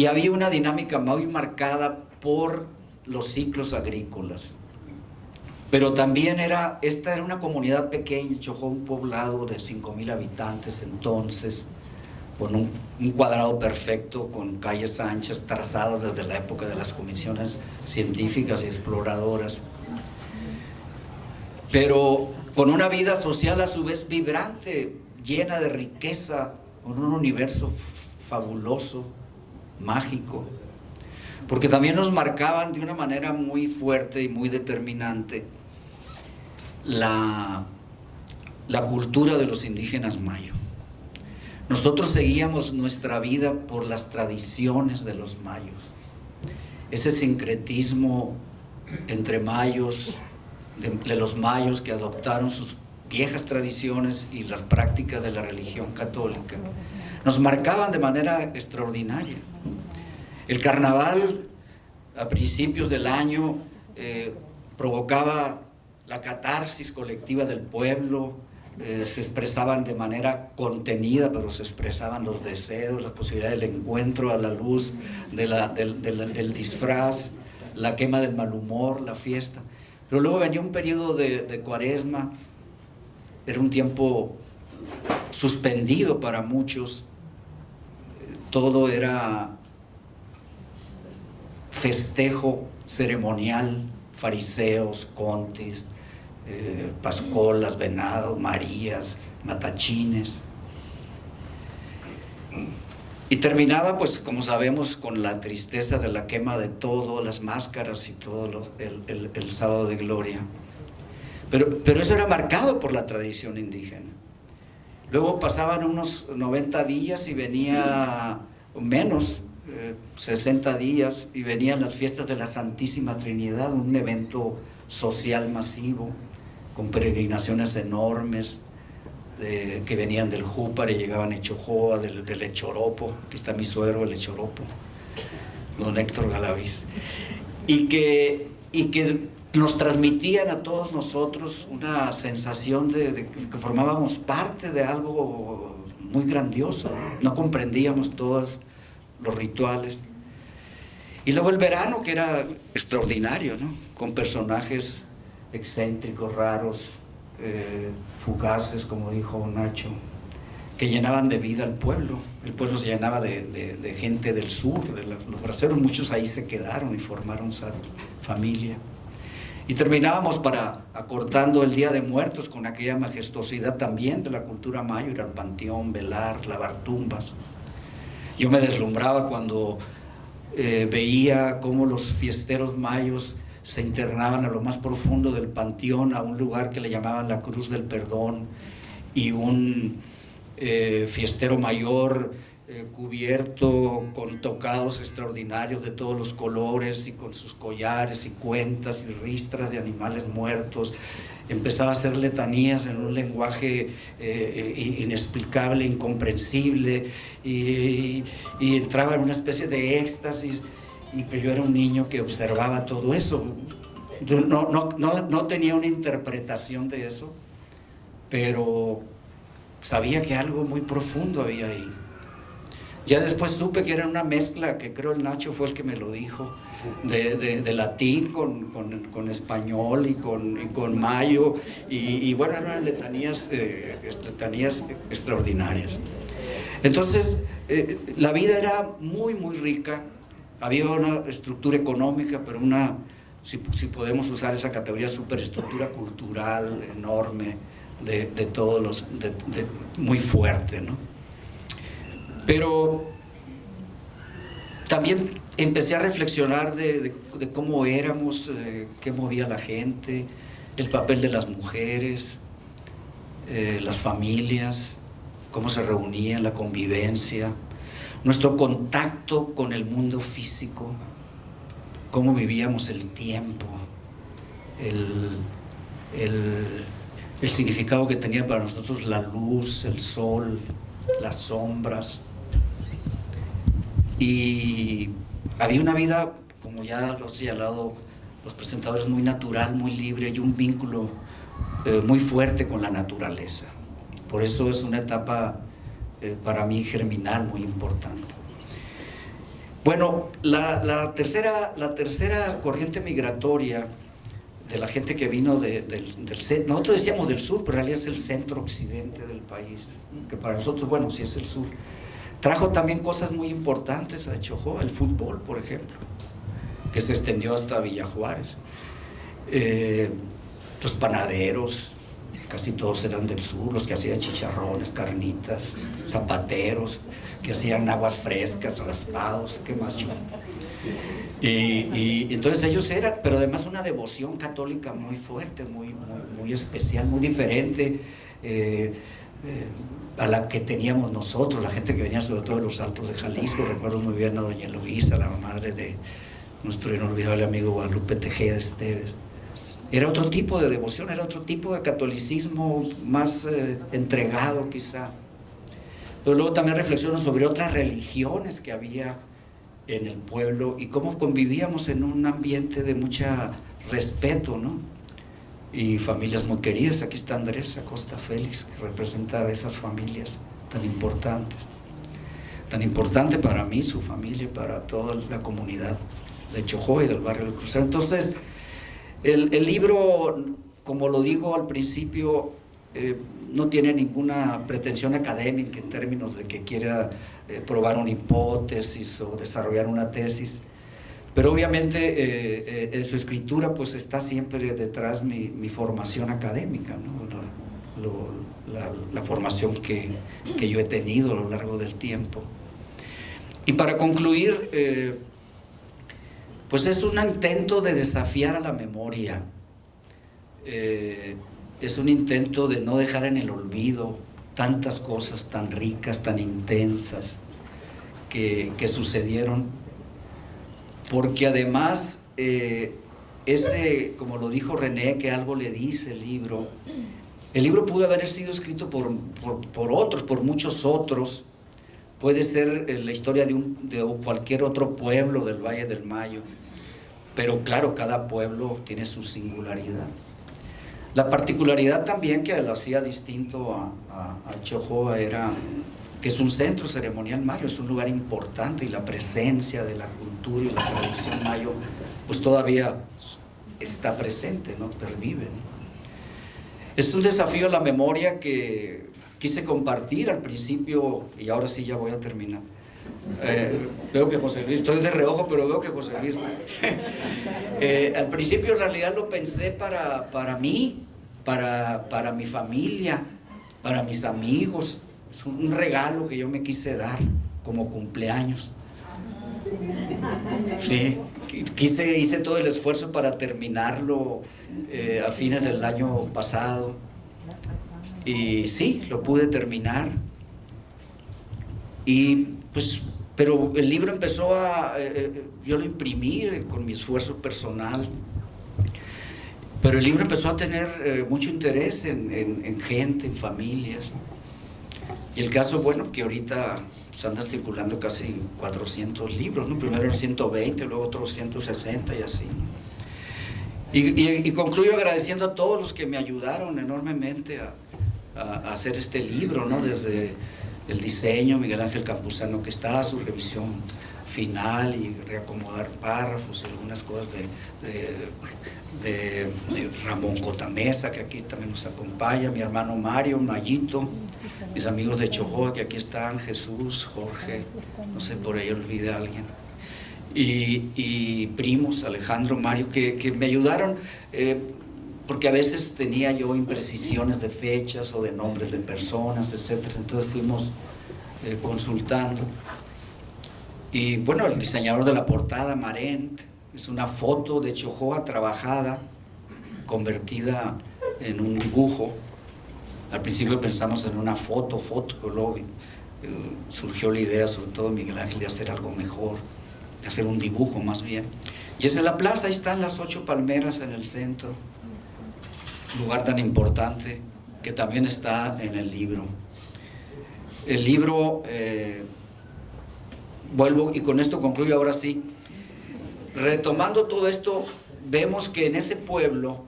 había una dinámica muy marcada por los ciclos agrícolas. Pero también esta era una comunidad pequeña, Echojoa, un poblado de 5,000 habitantes entonces, con un cuadrado perfecto, con calles anchas trazadas desde la época de las comisiones científicas y exploradoras, pero con una vida social a su vez vibrante, llena de riqueza, con un universo fabuloso, mágico, porque también nos marcaban de una manera muy fuerte y muy determinante la cultura de los indígenas mayo. Nosotros seguíamos nuestra vida por las tradiciones de los mayos, ese sincretismo entre mayos, de los mayos que adoptaron sus viejas tradiciones y las prácticas de la religión católica, nos marcaban de manera extraordinaria. El carnaval a principios del año provocaba la catarsis colectiva del pueblo, se expresaban de manera contenida, pero se expresaban los deseos, las posibilidades del encuentro a la luz del disfraz, la quema del mal humor, la fiesta. Pero luego venía un periodo de cuaresma, era un tiempo suspendido para muchos todo era festejo ceremonial, fariseos, contes, pascolas, venados, marías, matachines. Y terminaba, pues, como sabemos, con la tristeza de la quema de todo, las máscaras y todo el sábado de gloria. Pero eso era marcado por la tradición indígena. Luego pasaban unos 90 días y venía menos, 60 días, y venían las fiestas de la Santísima Trinidad, un evento social masivo, con peregrinaciones enormes, que venían del Júpar y llegaban a Echojoa, del Echoropo. Aquí está mi suegro, el Echoropo, don Héctor Galaviz, y que nos transmitían a todos nosotros una sensación de que formábamos parte de algo muy grandioso. No comprendíamos todos los rituales. Y luego el verano, que era extraordinario, ¿no? Con personajes excéntricos, raros, fugaces, como dijo Nacho, que llenaban de vida al pueblo. El pueblo se llenaba de gente del sur, los braceros, muchos ahí se quedaron y formaron familia. Y terminábamos acortando el Día de Muertos con aquella majestuosidad también de la cultura maya, ir al panteón, velar, lavar tumbas. Yo me deslumbraba cuando veía cómo los fiesteros mayos se internaban a lo más profundo del panteón, a un lugar que le llamaban la Cruz del Perdón, y un fiestero mayor cubierto con tocados extraordinarios de todos los colores y con sus collares y cuentas y ristras de animales muertos, empezaba a hacer letanías en un lenguaje inexplicable, incomprensible, y entraba en una especie de éxtasis. Y pues yo era un niño que observaba todo eso. Yo no tenía una interpretación de eso, pero sabía que algo muy profundo había ahí. Ya después supe que era una mezcla, que creo el Nacho fue el que me lo dijo, de latín con español y con mayo, y bueno, eran letanías extraordinarias. Entonces, la vida era muy, muy rica. Había una estructura económica, pero si podemos usar esa categoría, superestructura cultural enorme, de todos muy fuerte, ¿no? Pero también empecé a reflexionar de cómo éramos, qué movía la gente, el papel de las mujeres, las familias, cómo se reunían, la convivencia, nuestro contacto con el mundo físico, cómo vivíamos el tiempo, el significado que tenía para nosotros la luz, el sol, las sombras. Y había una vida, como ya lo han señalado los presentadores, muy natural, muy libre, y un vínculo muy fuerte con la naturaleza. Por eso es una etapa para mí germinal muy importante. Bueno, la tercera corriente migratoria de la gente que vino del centro, nosotros decíamos del sur, pero en realidad es el centro-occidente del país, que para nosotros, bueno, sí es el sur. Trajo también cosas muy importantes a Echojoa, el fútbol, por ejemplo, que se extendió hasta Villa Juárez. Los panaderos, casi todos eran del sur, los que hacían chicharrones, carnitas, zapateros, que hacían aguas frescas, raspados, ¿qué más? Y entonces ellos eran, pero además una devoción católica muy fuerte, muy especial, muy diferente a la que teníamos nosotros, la gente que venía sobre todo de los Altos de Jalisco. Recuerdo muy bien a doña Luisa, la madre de nuestro inolvidable amigo Guadalupe Tejeda Esteves. Era otro tipo de devoción, era otro tipo de catolicismo más entregado quizá. Pero luego también reflexiono sobre otras religiones que había en el pueblo y cómo convivíamos en un ambiente de mucho respeto, ¿no? Y familias muy queridas. Aquí está Andrés Acosta Félix, que representa a esas familias tan importantes. Tan importante para mí, su familia, para toda la comunidad de Echojoa y del barrio del Crucero. Entonces, el libro, como lo digo al principio, no tiene ninguna pretensión académica en términos de que quiera probar una hipótesis o desarrollar una tesis, pero obviamente en su escritura pues está siempre detrás mi formación académica, ¿no? La formación que yo he tenido a lo largo del tiempo. Y para concluir, pues es un intento de desafiar a la memoria, es un intento de no dejar en el olvido tantas cosas tan ricas, tan intensas que sucedieron, porque además como lo dijo René, que algo le dice el libro pudo haber sido escrito por otros, por muchos otros. Puede ser la historia de cualquier otro pueblo del Valle del Mayo, pero claro, cada pueblo tiene su singularidad. La particularidad también que lo hacía distinto a Chojoa era que es un centro ceremonial mayo, es un lugar importante, y la presencia de la cultura y la tradición mayo pues todavía está presente, ¿no? Pervive, ¿no? Es un desafío a la memoria que quise compartir al principio, y ahora sí ya voy a terminar. Veo que José Luis, estoy de reojo, pero veo que José Luis al principio en realidad lo pensé para mí, para mi familia, para mis amigos. Es un regalo que yo me quise dar como cumpleaños. Sí, hice todo el esfuerzo para terminarlo a fines del año pasado, y sí, lo pude terminar. Y pues, pero el libro empezó yo lo imprimí con mi esfuerzo personal, pero el libro empezó a tener mucho interés en gente, en familias. Y el caso, bueno, que ahorita pues, andan circulando casi 400 libros, ¿no? Primero eran 120, luego otros 160 y así. Y concluyo agradeciendo a todos los que me ayudaron enormemente a hacer este libro, ¿no? Desde el diseño, Miguel Ángel Campuzano, que está, su revisión final y reacomodar párrafos y algunas cosas de Ramón Cotamesa, que aquí también nos acompaña, mi hermano Mario, Mayito, mis amigos de Chojoa, que aquí están, Jesús, Jorge, no sé, por ahí olvidé a alguien, y primos, Alejandro, Mario, que me ayudaron, porque a veces tenía yo imprecisiones de fechas o de nombres de personas, etcétera. Entonces fuimos consultando. Y bueno, el diseñador de la portada, Marent, es una foto de Chojoa trabajada, convertida en un dibujo. Al principio pensamos en una foto, pero luego surgió la idea, sobre todo Miguel Ángel, de hacer algo mejor, de hacer un dibujo más bien. Y es en la plaza, ahí están las 8 palmeras en el centro, lugar tan importante que también está en el libro. El libro, vuelvo y con esto concluyo ahora sí, retomando todo esto, vemos que en ese pueblo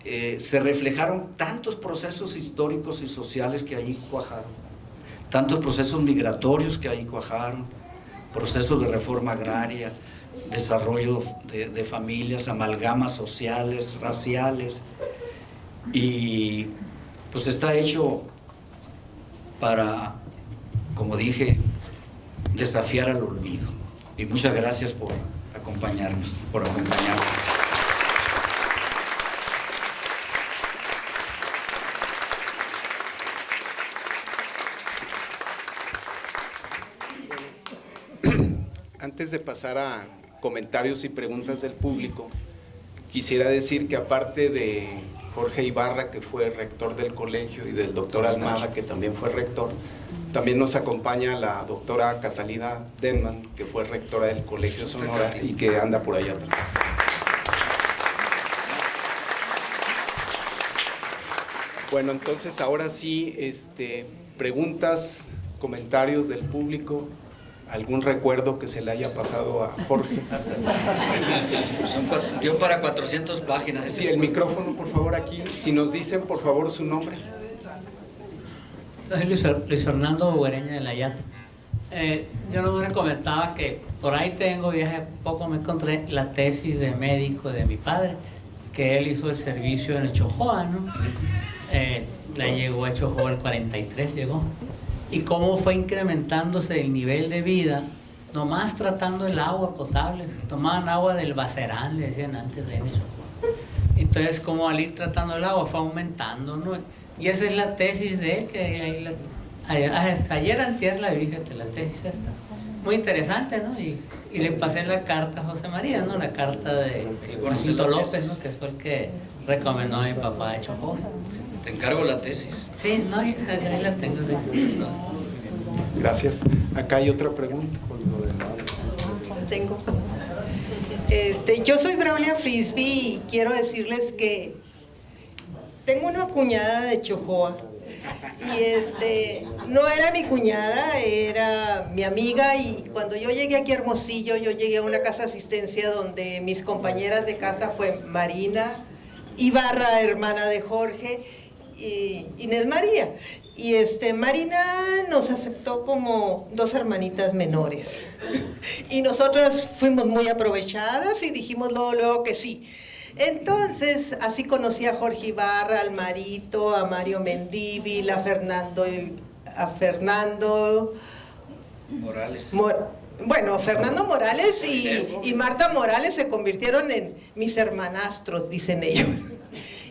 se reflejaron tantos procesos históricos y sociales que ahí cuajaron, tantos procesos migratorios que ahí cuajaron, procesos de reforma agraria, desarrollo de familias, amalgamas sociales, raciales, y pues está hecho para, como dije, desafiar al olvido. Y muchas gracias por acompañarnos, Antes de pasar a comentarios y preguntas del público, quisiera decir que aparte de Jorge Ibarra, que fue rector del colegio, y del doctor Almada, que también fue rector, también nos acompaña la doctora Catalina Denman, que fue rectora del Colegio de Sonora y que anda por allá atrás. Bueno, entonces ahora sí, preguntas, comentarios del público. ¿Algún recuerdo que se le haya pasado a Jorge? Dio para 400 páginas. Sí, el micrófono, por favor, aquí. Si nos dicen, por favor, su nombre. Soy Luis Fernando Guereña de la Yata. Yo no me comentaba que por ahí tengo, y hace poco me encontré la tesis de médico de mi padre, que él hizo el servicio en el Chojoa, ¿no? Ya llegó a Chojoa el 43, llegó. Y cómo fue incrementándose el nivel de vida, nomás tratando el agua potable. Tomaban agua del Bacerán, le decían antes de eso. Entonces, como al ir tratando el agua fue aumentando, ¿no? Y esa es la tesis de él, que ayer antier la vi, fíjate, la tesis esta. Muy interesante, ¿no? Y le pasé la carta a José María, ¿no? La carta de Juancito López, ¿no? Que fue el que recomendó a mi papá de Chojoa. Te encargo la tesis. Sí, no, ahí la tengo. Gracias. Acá hay otra pregunta. Tengo. Yo soy Braulia Frisby y quiero decirles que tengo una cuñada de Chojoa y no era mi cuñada, era mi amiga, y cuando yo llegué aquí a Hermosillo, yo llegué a una casa de asistencia donde mis compañeras de casa fue Marina Ibarra, hermana de Jorge, y Inés María. Y Marina nos aceptó como dos hermanitas menores. Y nosotras fuimos muy aprovechadas y dijimos luego que sí. Entonces, así conocí a Jorge Ibarra, al Marito, a Mario Mendívil, a Fernando Morales. Fernando Morales y Marta Morales se convirtieron en mis hermanastros, dicen ellos.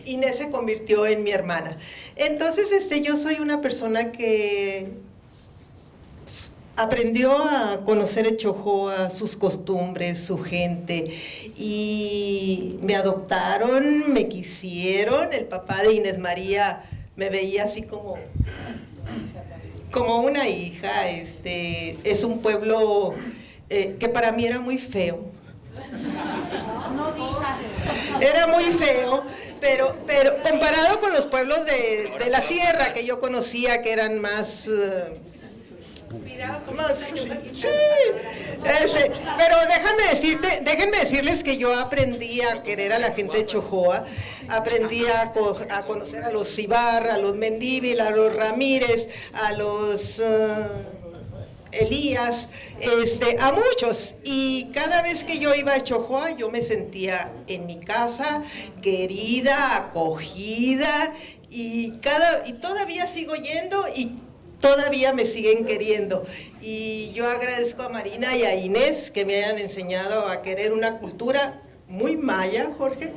Inés se convirtió en mi hermana. Entonces, yo soy una persona que aprendió a conocer a Chojoa, sus costumbres, su gente, y me adoptaron, me quisieron. El papá de Inés María me veía así como una hija. Es un pueblo que para mí era muy feo. Era muy feo, pero comparado con los pueblos de la sierra que yo conocía, que eran más pero déjenme decirles que yo aprendí a querer a la gente de Chojoa, aprendí a conocer a los Ibarra, a los Mendívil, a los Ramírez, a los Elías, a muchos, y cada vez que yo iba a Chojoa yo me sentía en mi casa, querida, acogida, y todavía sigo yendo y todavía me siguen queriendo. Y yo agradezco a Marina y a Inés que me hayan enseñado a querer una cultura muy maya, Jorge,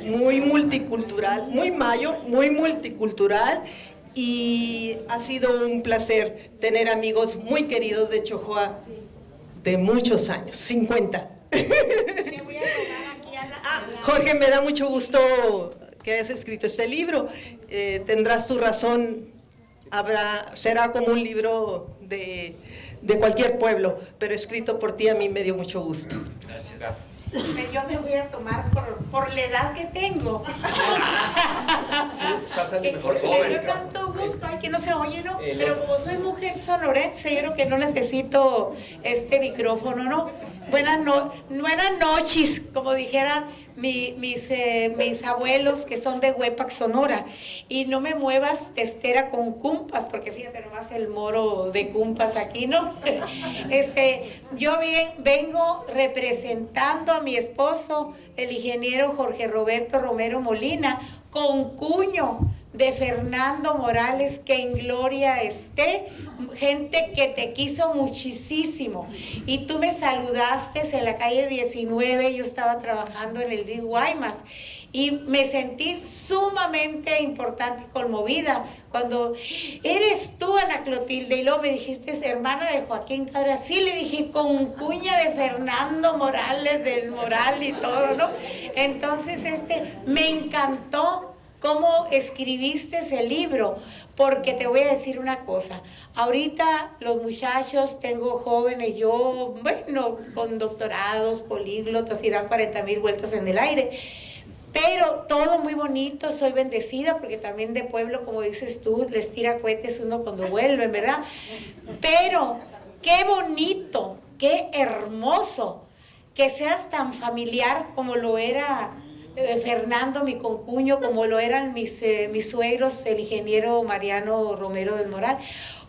muy multicultural, muy mayo, muy multicultural. Y ha sido un placer tener amigos muy queridos de Chojoa de muchos años, 50. Jorge, me da mucho gusto que hayas escrito este libro. Tendrás tu razón, será como un libro de cualquier pueblo, pero escrito por ti a mí me dio mucho gusto. Gracias. Yo me voy a tomar por la edad que tengo. Sí, pásale mejor. Me dio tanto gusto, ay, que no se oye, ¿no? Pero como soy mujer sonorense, yo creo que no necesito este micrófono, ¿no? Buenas noches, como dijeran mis abuelos que son de Huepac, Sonora. Y no me muevas testera con cumpas, porque fíjate nomás el moro de cumpas aquí, ¿no? Yo vengo representando a mi esposo, el ingeniero Jorge Roberto Romero Molina, concuño de Fernando Morales, que en gloria esté, gente que te quiso muchísimo. Y tú me saludaste en la calle 19, yo estaba trabajando en el DIF Guaymas, y me sentí sumamente importante y conmovida cuando eres tú, Ana Clotilde, y luego me dijiste hermana de Joaquín Cabra. Sí, le dije, concuña de Fernando Morales, del Moral y todo, ¿no? Entonces, me encantó cómo escribiste ese libro, porque te voy a decir una cosa. Ahorita los muchachos, tengo jóvenes, yo, con doctorados, políglotos, y dan 40,000 vueltas en el aire, pero todo muy bonito, soy bendecida, porque también de pueblo, como dices tú, les tira cohetes uno cuando vuelven, ¿verdad? Pero qué bonito, qué hermoso que seas tan familiar como lo era Fernando, mi concuño, como lo eran mis suegros, el ingeniero Mariano Romero del Moral.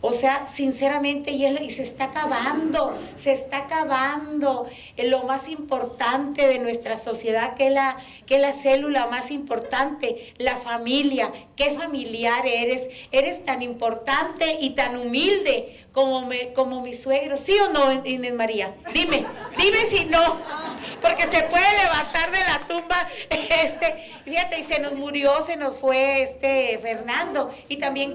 O sea, sinceramente, y se está acabando en lo más importante de nuestra sociedad, que es la célula más importante, la familia. Qué familiar eres tan importante y tan humilde como mi suegro. ¿Sí o no, Inés María? Dime si no, porque se puede levantar de la tumba. Fíjate, y se nos fue Fernando, y también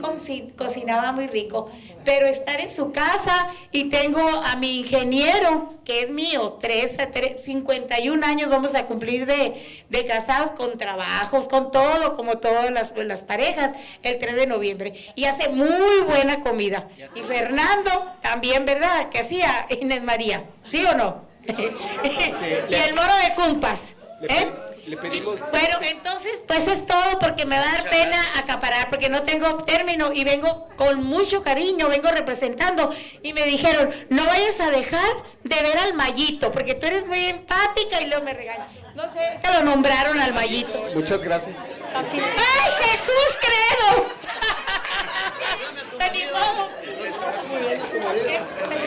cocinaba muy rico. Pero estar en su casa, y tengo a mi ingeniero, que es mío, 51 años vamos a cumplir de casados, con trabajos, con todo, como todas las parejas, el 3 de noviembre. Y hace muy buena comida. Y Fernando también, ¿verdad? Que hacía Inés María, ¿sí o no? Y el moro de cumpas, Le pedimos... Bueno, entonces, pues es todo, porque me va a dar pena acaparar, porque no tengo término y vengo con mucho cariño, vengo representando, y me dijeron, no vayas a dejar de ver al Mayito, porque tú eres muy empática, y luego me regañan. No sé, te lo nombraron al Mayito. Muchas gracias. Así. ¡Ay, Jesús, credo!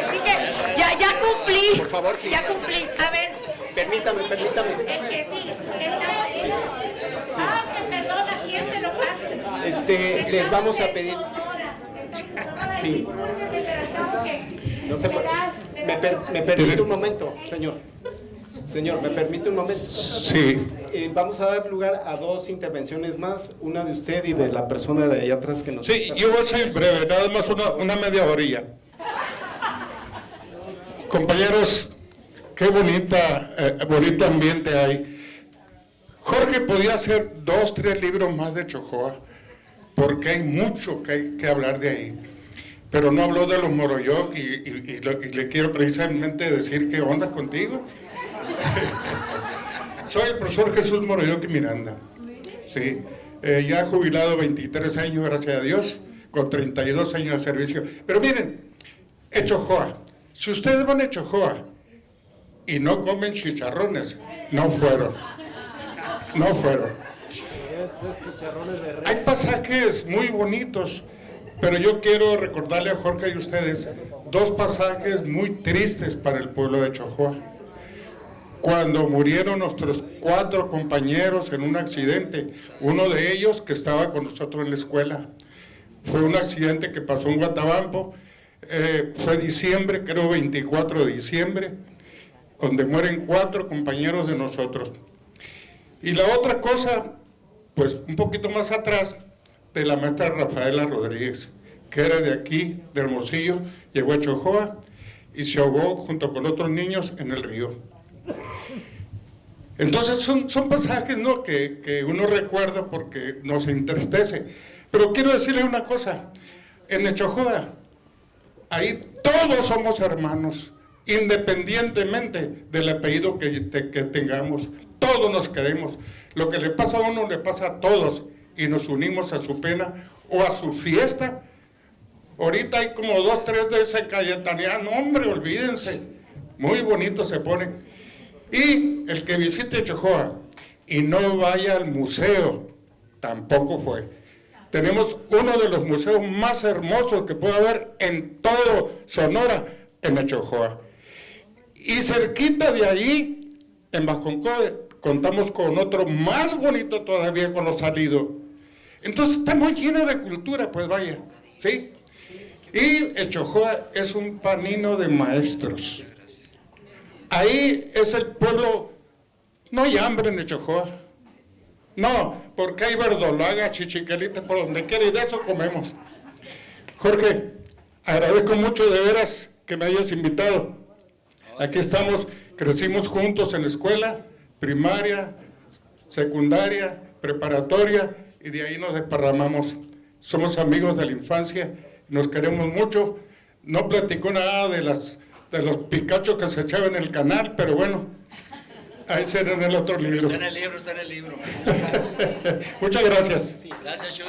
Así que ya cumplí. Por favor, sí. Ya cumplí. A ver. Permítame. Es que sí. Que perdón, ¿a quién se lo pasa? Les vamos a pedir... Sí. No se puede. ¿Me permite un momento, señor? Señor, ¿me permite un momento? Sí. Vamos a dar lugar a 2 intervenciones más, una de usted y de la persona de allá atrás que nos... Sí, yo voy a ser breve, nada más una media orilla. Compañeros, qué bonito ambiente hay. Jorge podía hacer 2, 3 libros más de Chojoa, porque hay mucho que hablar de ahí. Pero no habló de los Moroyoc, y le quiero precisamente decir qué onda contigo. Soy el profesor Jesús Moroyoc y Miranda. Sí, ya jubilado 23 años, gracias a Dios, con 32 años de servicio. Pero miren, Chojoa, si ustedes van a Chojoa y no comen chicharrones, no fueron. Hay pasajes muy bonitos, pero yo quiero recordarle a Jorge y a ustedes 2 pasajes muy tristes para el pueblo de Chojoa. Cuando murieron nuestros 4 compañeros en un accidente, uno de ellos que estaba con nosotros en la escuela. Fue un accidente que pasó en Guatabampo, fue diciembre, creo 24 de diciembre, donde mueren 4 compañeros de nosotros. Y la otra cosa, pues un poquito más atrás, de la maestra Rafaela Rodríguez, que era de aquí, de Hermosillo, llegó a Chojoa y se ahogó junto con otros niños en el río. Entonces son pasajes, ¿no?, que uno recuerda porque nos entristece. Pero quiero decirles una cosa, en Chojoa, ahí todos somos hermanos, independientemente del apellido que tengamos, todos nos queremos. Lo que le pasa a uno le pasa a todos, y nos unimos a su pena o a su fiesta. Ahorita hay como 2, 3 de ese Cayetaniano, hombre, olvídense, muy bonito se pone. Y el que visite Chojoa y no vaya al museo, tampoco fue. Tenemos uno de los museos más hermosos que puede haber en todo Sonora, en Chojoa. Y cerquita de allí, en Bajoncoe, contamos con otro más bonito todavía, con los Salidos. Entonces estamos llenos de cultura, pues vaya, ¿sí? Y el Chojoa es un panino de maestros. Ahí es el pueblo, no hay hambre en el Chojoa. No, porque hay verdolaga, chichiquelita, por donde quiera, y de eso comemos. Jorge, agradezco mucho de veras que me hayas invitado. Aquí estamos, crecimos juntos en la escuela, primaria, secundaria, preparatoria, y de ahí nos desparramamos. Somos amigos de la infancia, nos queremos mucho. No platicó nada de los picachos que se echaban en el canal, pero bueno, ahí será en el otro libro. Está en el libro. Muchas gracias. Sí. Gracias, Chuy.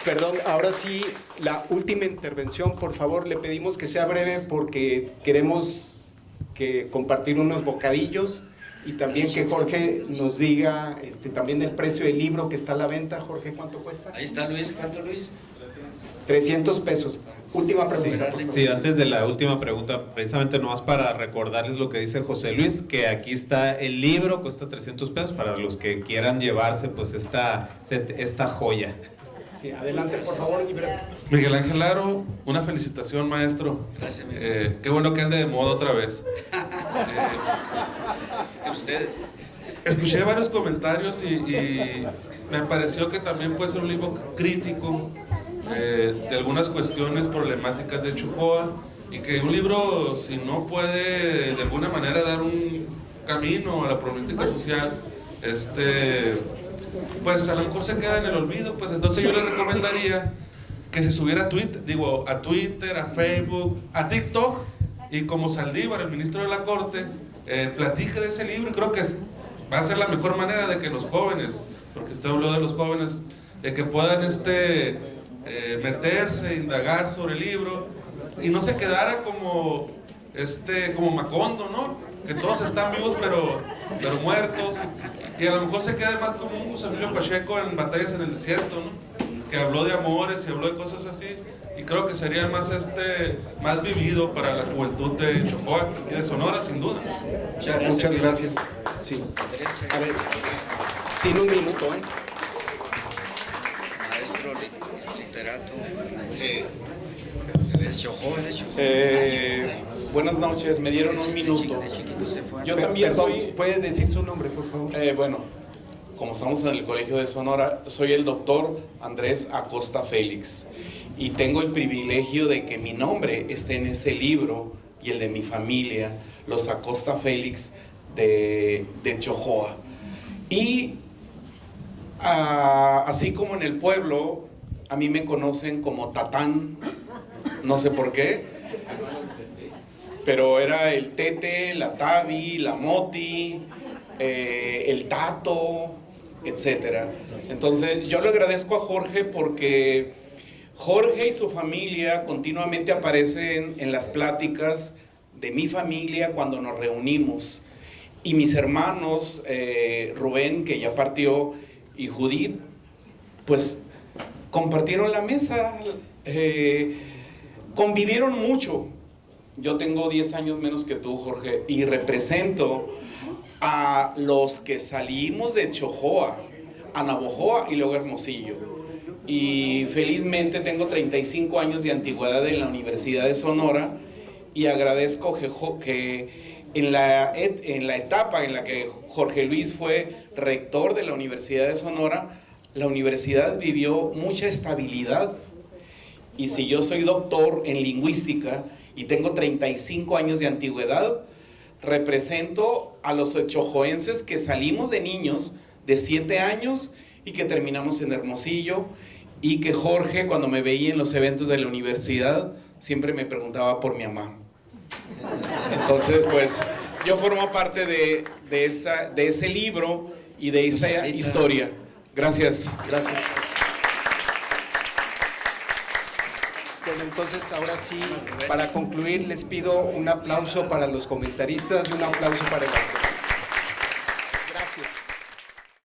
Perdón, ahora sí, la última intervención, por favor, le pedimos que sea breve porque queremos compartir unos bocadillos Y también que Jorge nos diga también el precio del libro que está a la venta. Jorge, ¿cuánto cuesta? Ahí está Luis, ¿cuánto Luis? 300 pesos. Última pregunta. Sí, antes de la última pregunta, precisamente nomás para recordarles lo que dice José Luis, que aquí está el libro, cuesta 300 pesos para los que quieran llevarse pues esta joya. Sí, adelante, por favor. Miguel Ángel Aro, una felicitación, maestro. Gracias, qué bueno que ande de moda otra vez. Ustedes. Escuché varios comentarios y me pareció que también puede ser un libro crítico de algunas cuestiones problemáticas de Chojoa, y que un libro, si no puede de alguna manera dar un camino a la problemática social, pues a lo mejor se queda en el olvido. Pues entonces yo le recomendaría que se subiera a Twitter, a Facebook, a TikTok, y como Saldívar, el ministro de la Corte, platique de ese libro. Creo que va a ser la mejor manera de que los jóvenes, porque usted habló de los jóvenes, de que puedan meterse, indagar sobre el libro, y no se quedara como Macondo, ¿no? Que todos están vivos pero muertos, y a lo mejor se quede más como un José Emilio Pacheco en Batallas en el Desierto, ¿no? Que habló de amores y habló de cosas así, y creo que sería más vivido para la juventud de Chojoa y de Sonora, sin duda. Muchas gracias. Sí. A ver, tiene un minuto, Maestro literato de Chojoa, buenas noches, me dieron un minuto. Yo también soy... ¿Puede decir su nombre, por favor? Bueno, como estamos en el Colegio de Sonora, soy el doctor Andrés Acosta Félix, y tengo el privilegio de que mi nombre esté en ese libro y el de mi familia, los Acosta Félix de Chojoa. Y así como en el pueblo, a mí me conocen como Tatán, no sé por qué, pero era el Tete, la Tavi, la Moti, el Tato, etcétera. Entonces yo le agradezco a Jorge, porque Jorge y su familia continuamente aparecen en las pláticas de mi familia cuando nos reunimos, y mis hermanos Rubén, que ya partió, y Judith, pues compartieron la mesa, convivieron mucho. Yo tengo 10 años menos que tú, Jorge, y represento a los que salimos de Chojoa, a Navojoa y luego Hermosillo. Y felizmente tengo 35 años de antigüedad en la Universidad de Sonora, y agradezco que en la etapa en la que Jorge Luis fue rector de la Universidad de Sonora, la universidad vivió mucha estabilidad. Y si yo soy doctor en lingüística y tengo 35 años de antigüedad, represento a los chojoenses que salimos de niños de 7 años y que terminamos en Hermosillo, y que Jorge, cuando me veía en los eventos de la universidad, siempre me preguntaba por mi mamá. Entonces, pues, yo formo parte de ese libro y de esa historia. Gracias. Gracias. Bueno, entonces ahora sí, para concluir, les pido un aplauso para los comentaristas y un aplauso para el autor.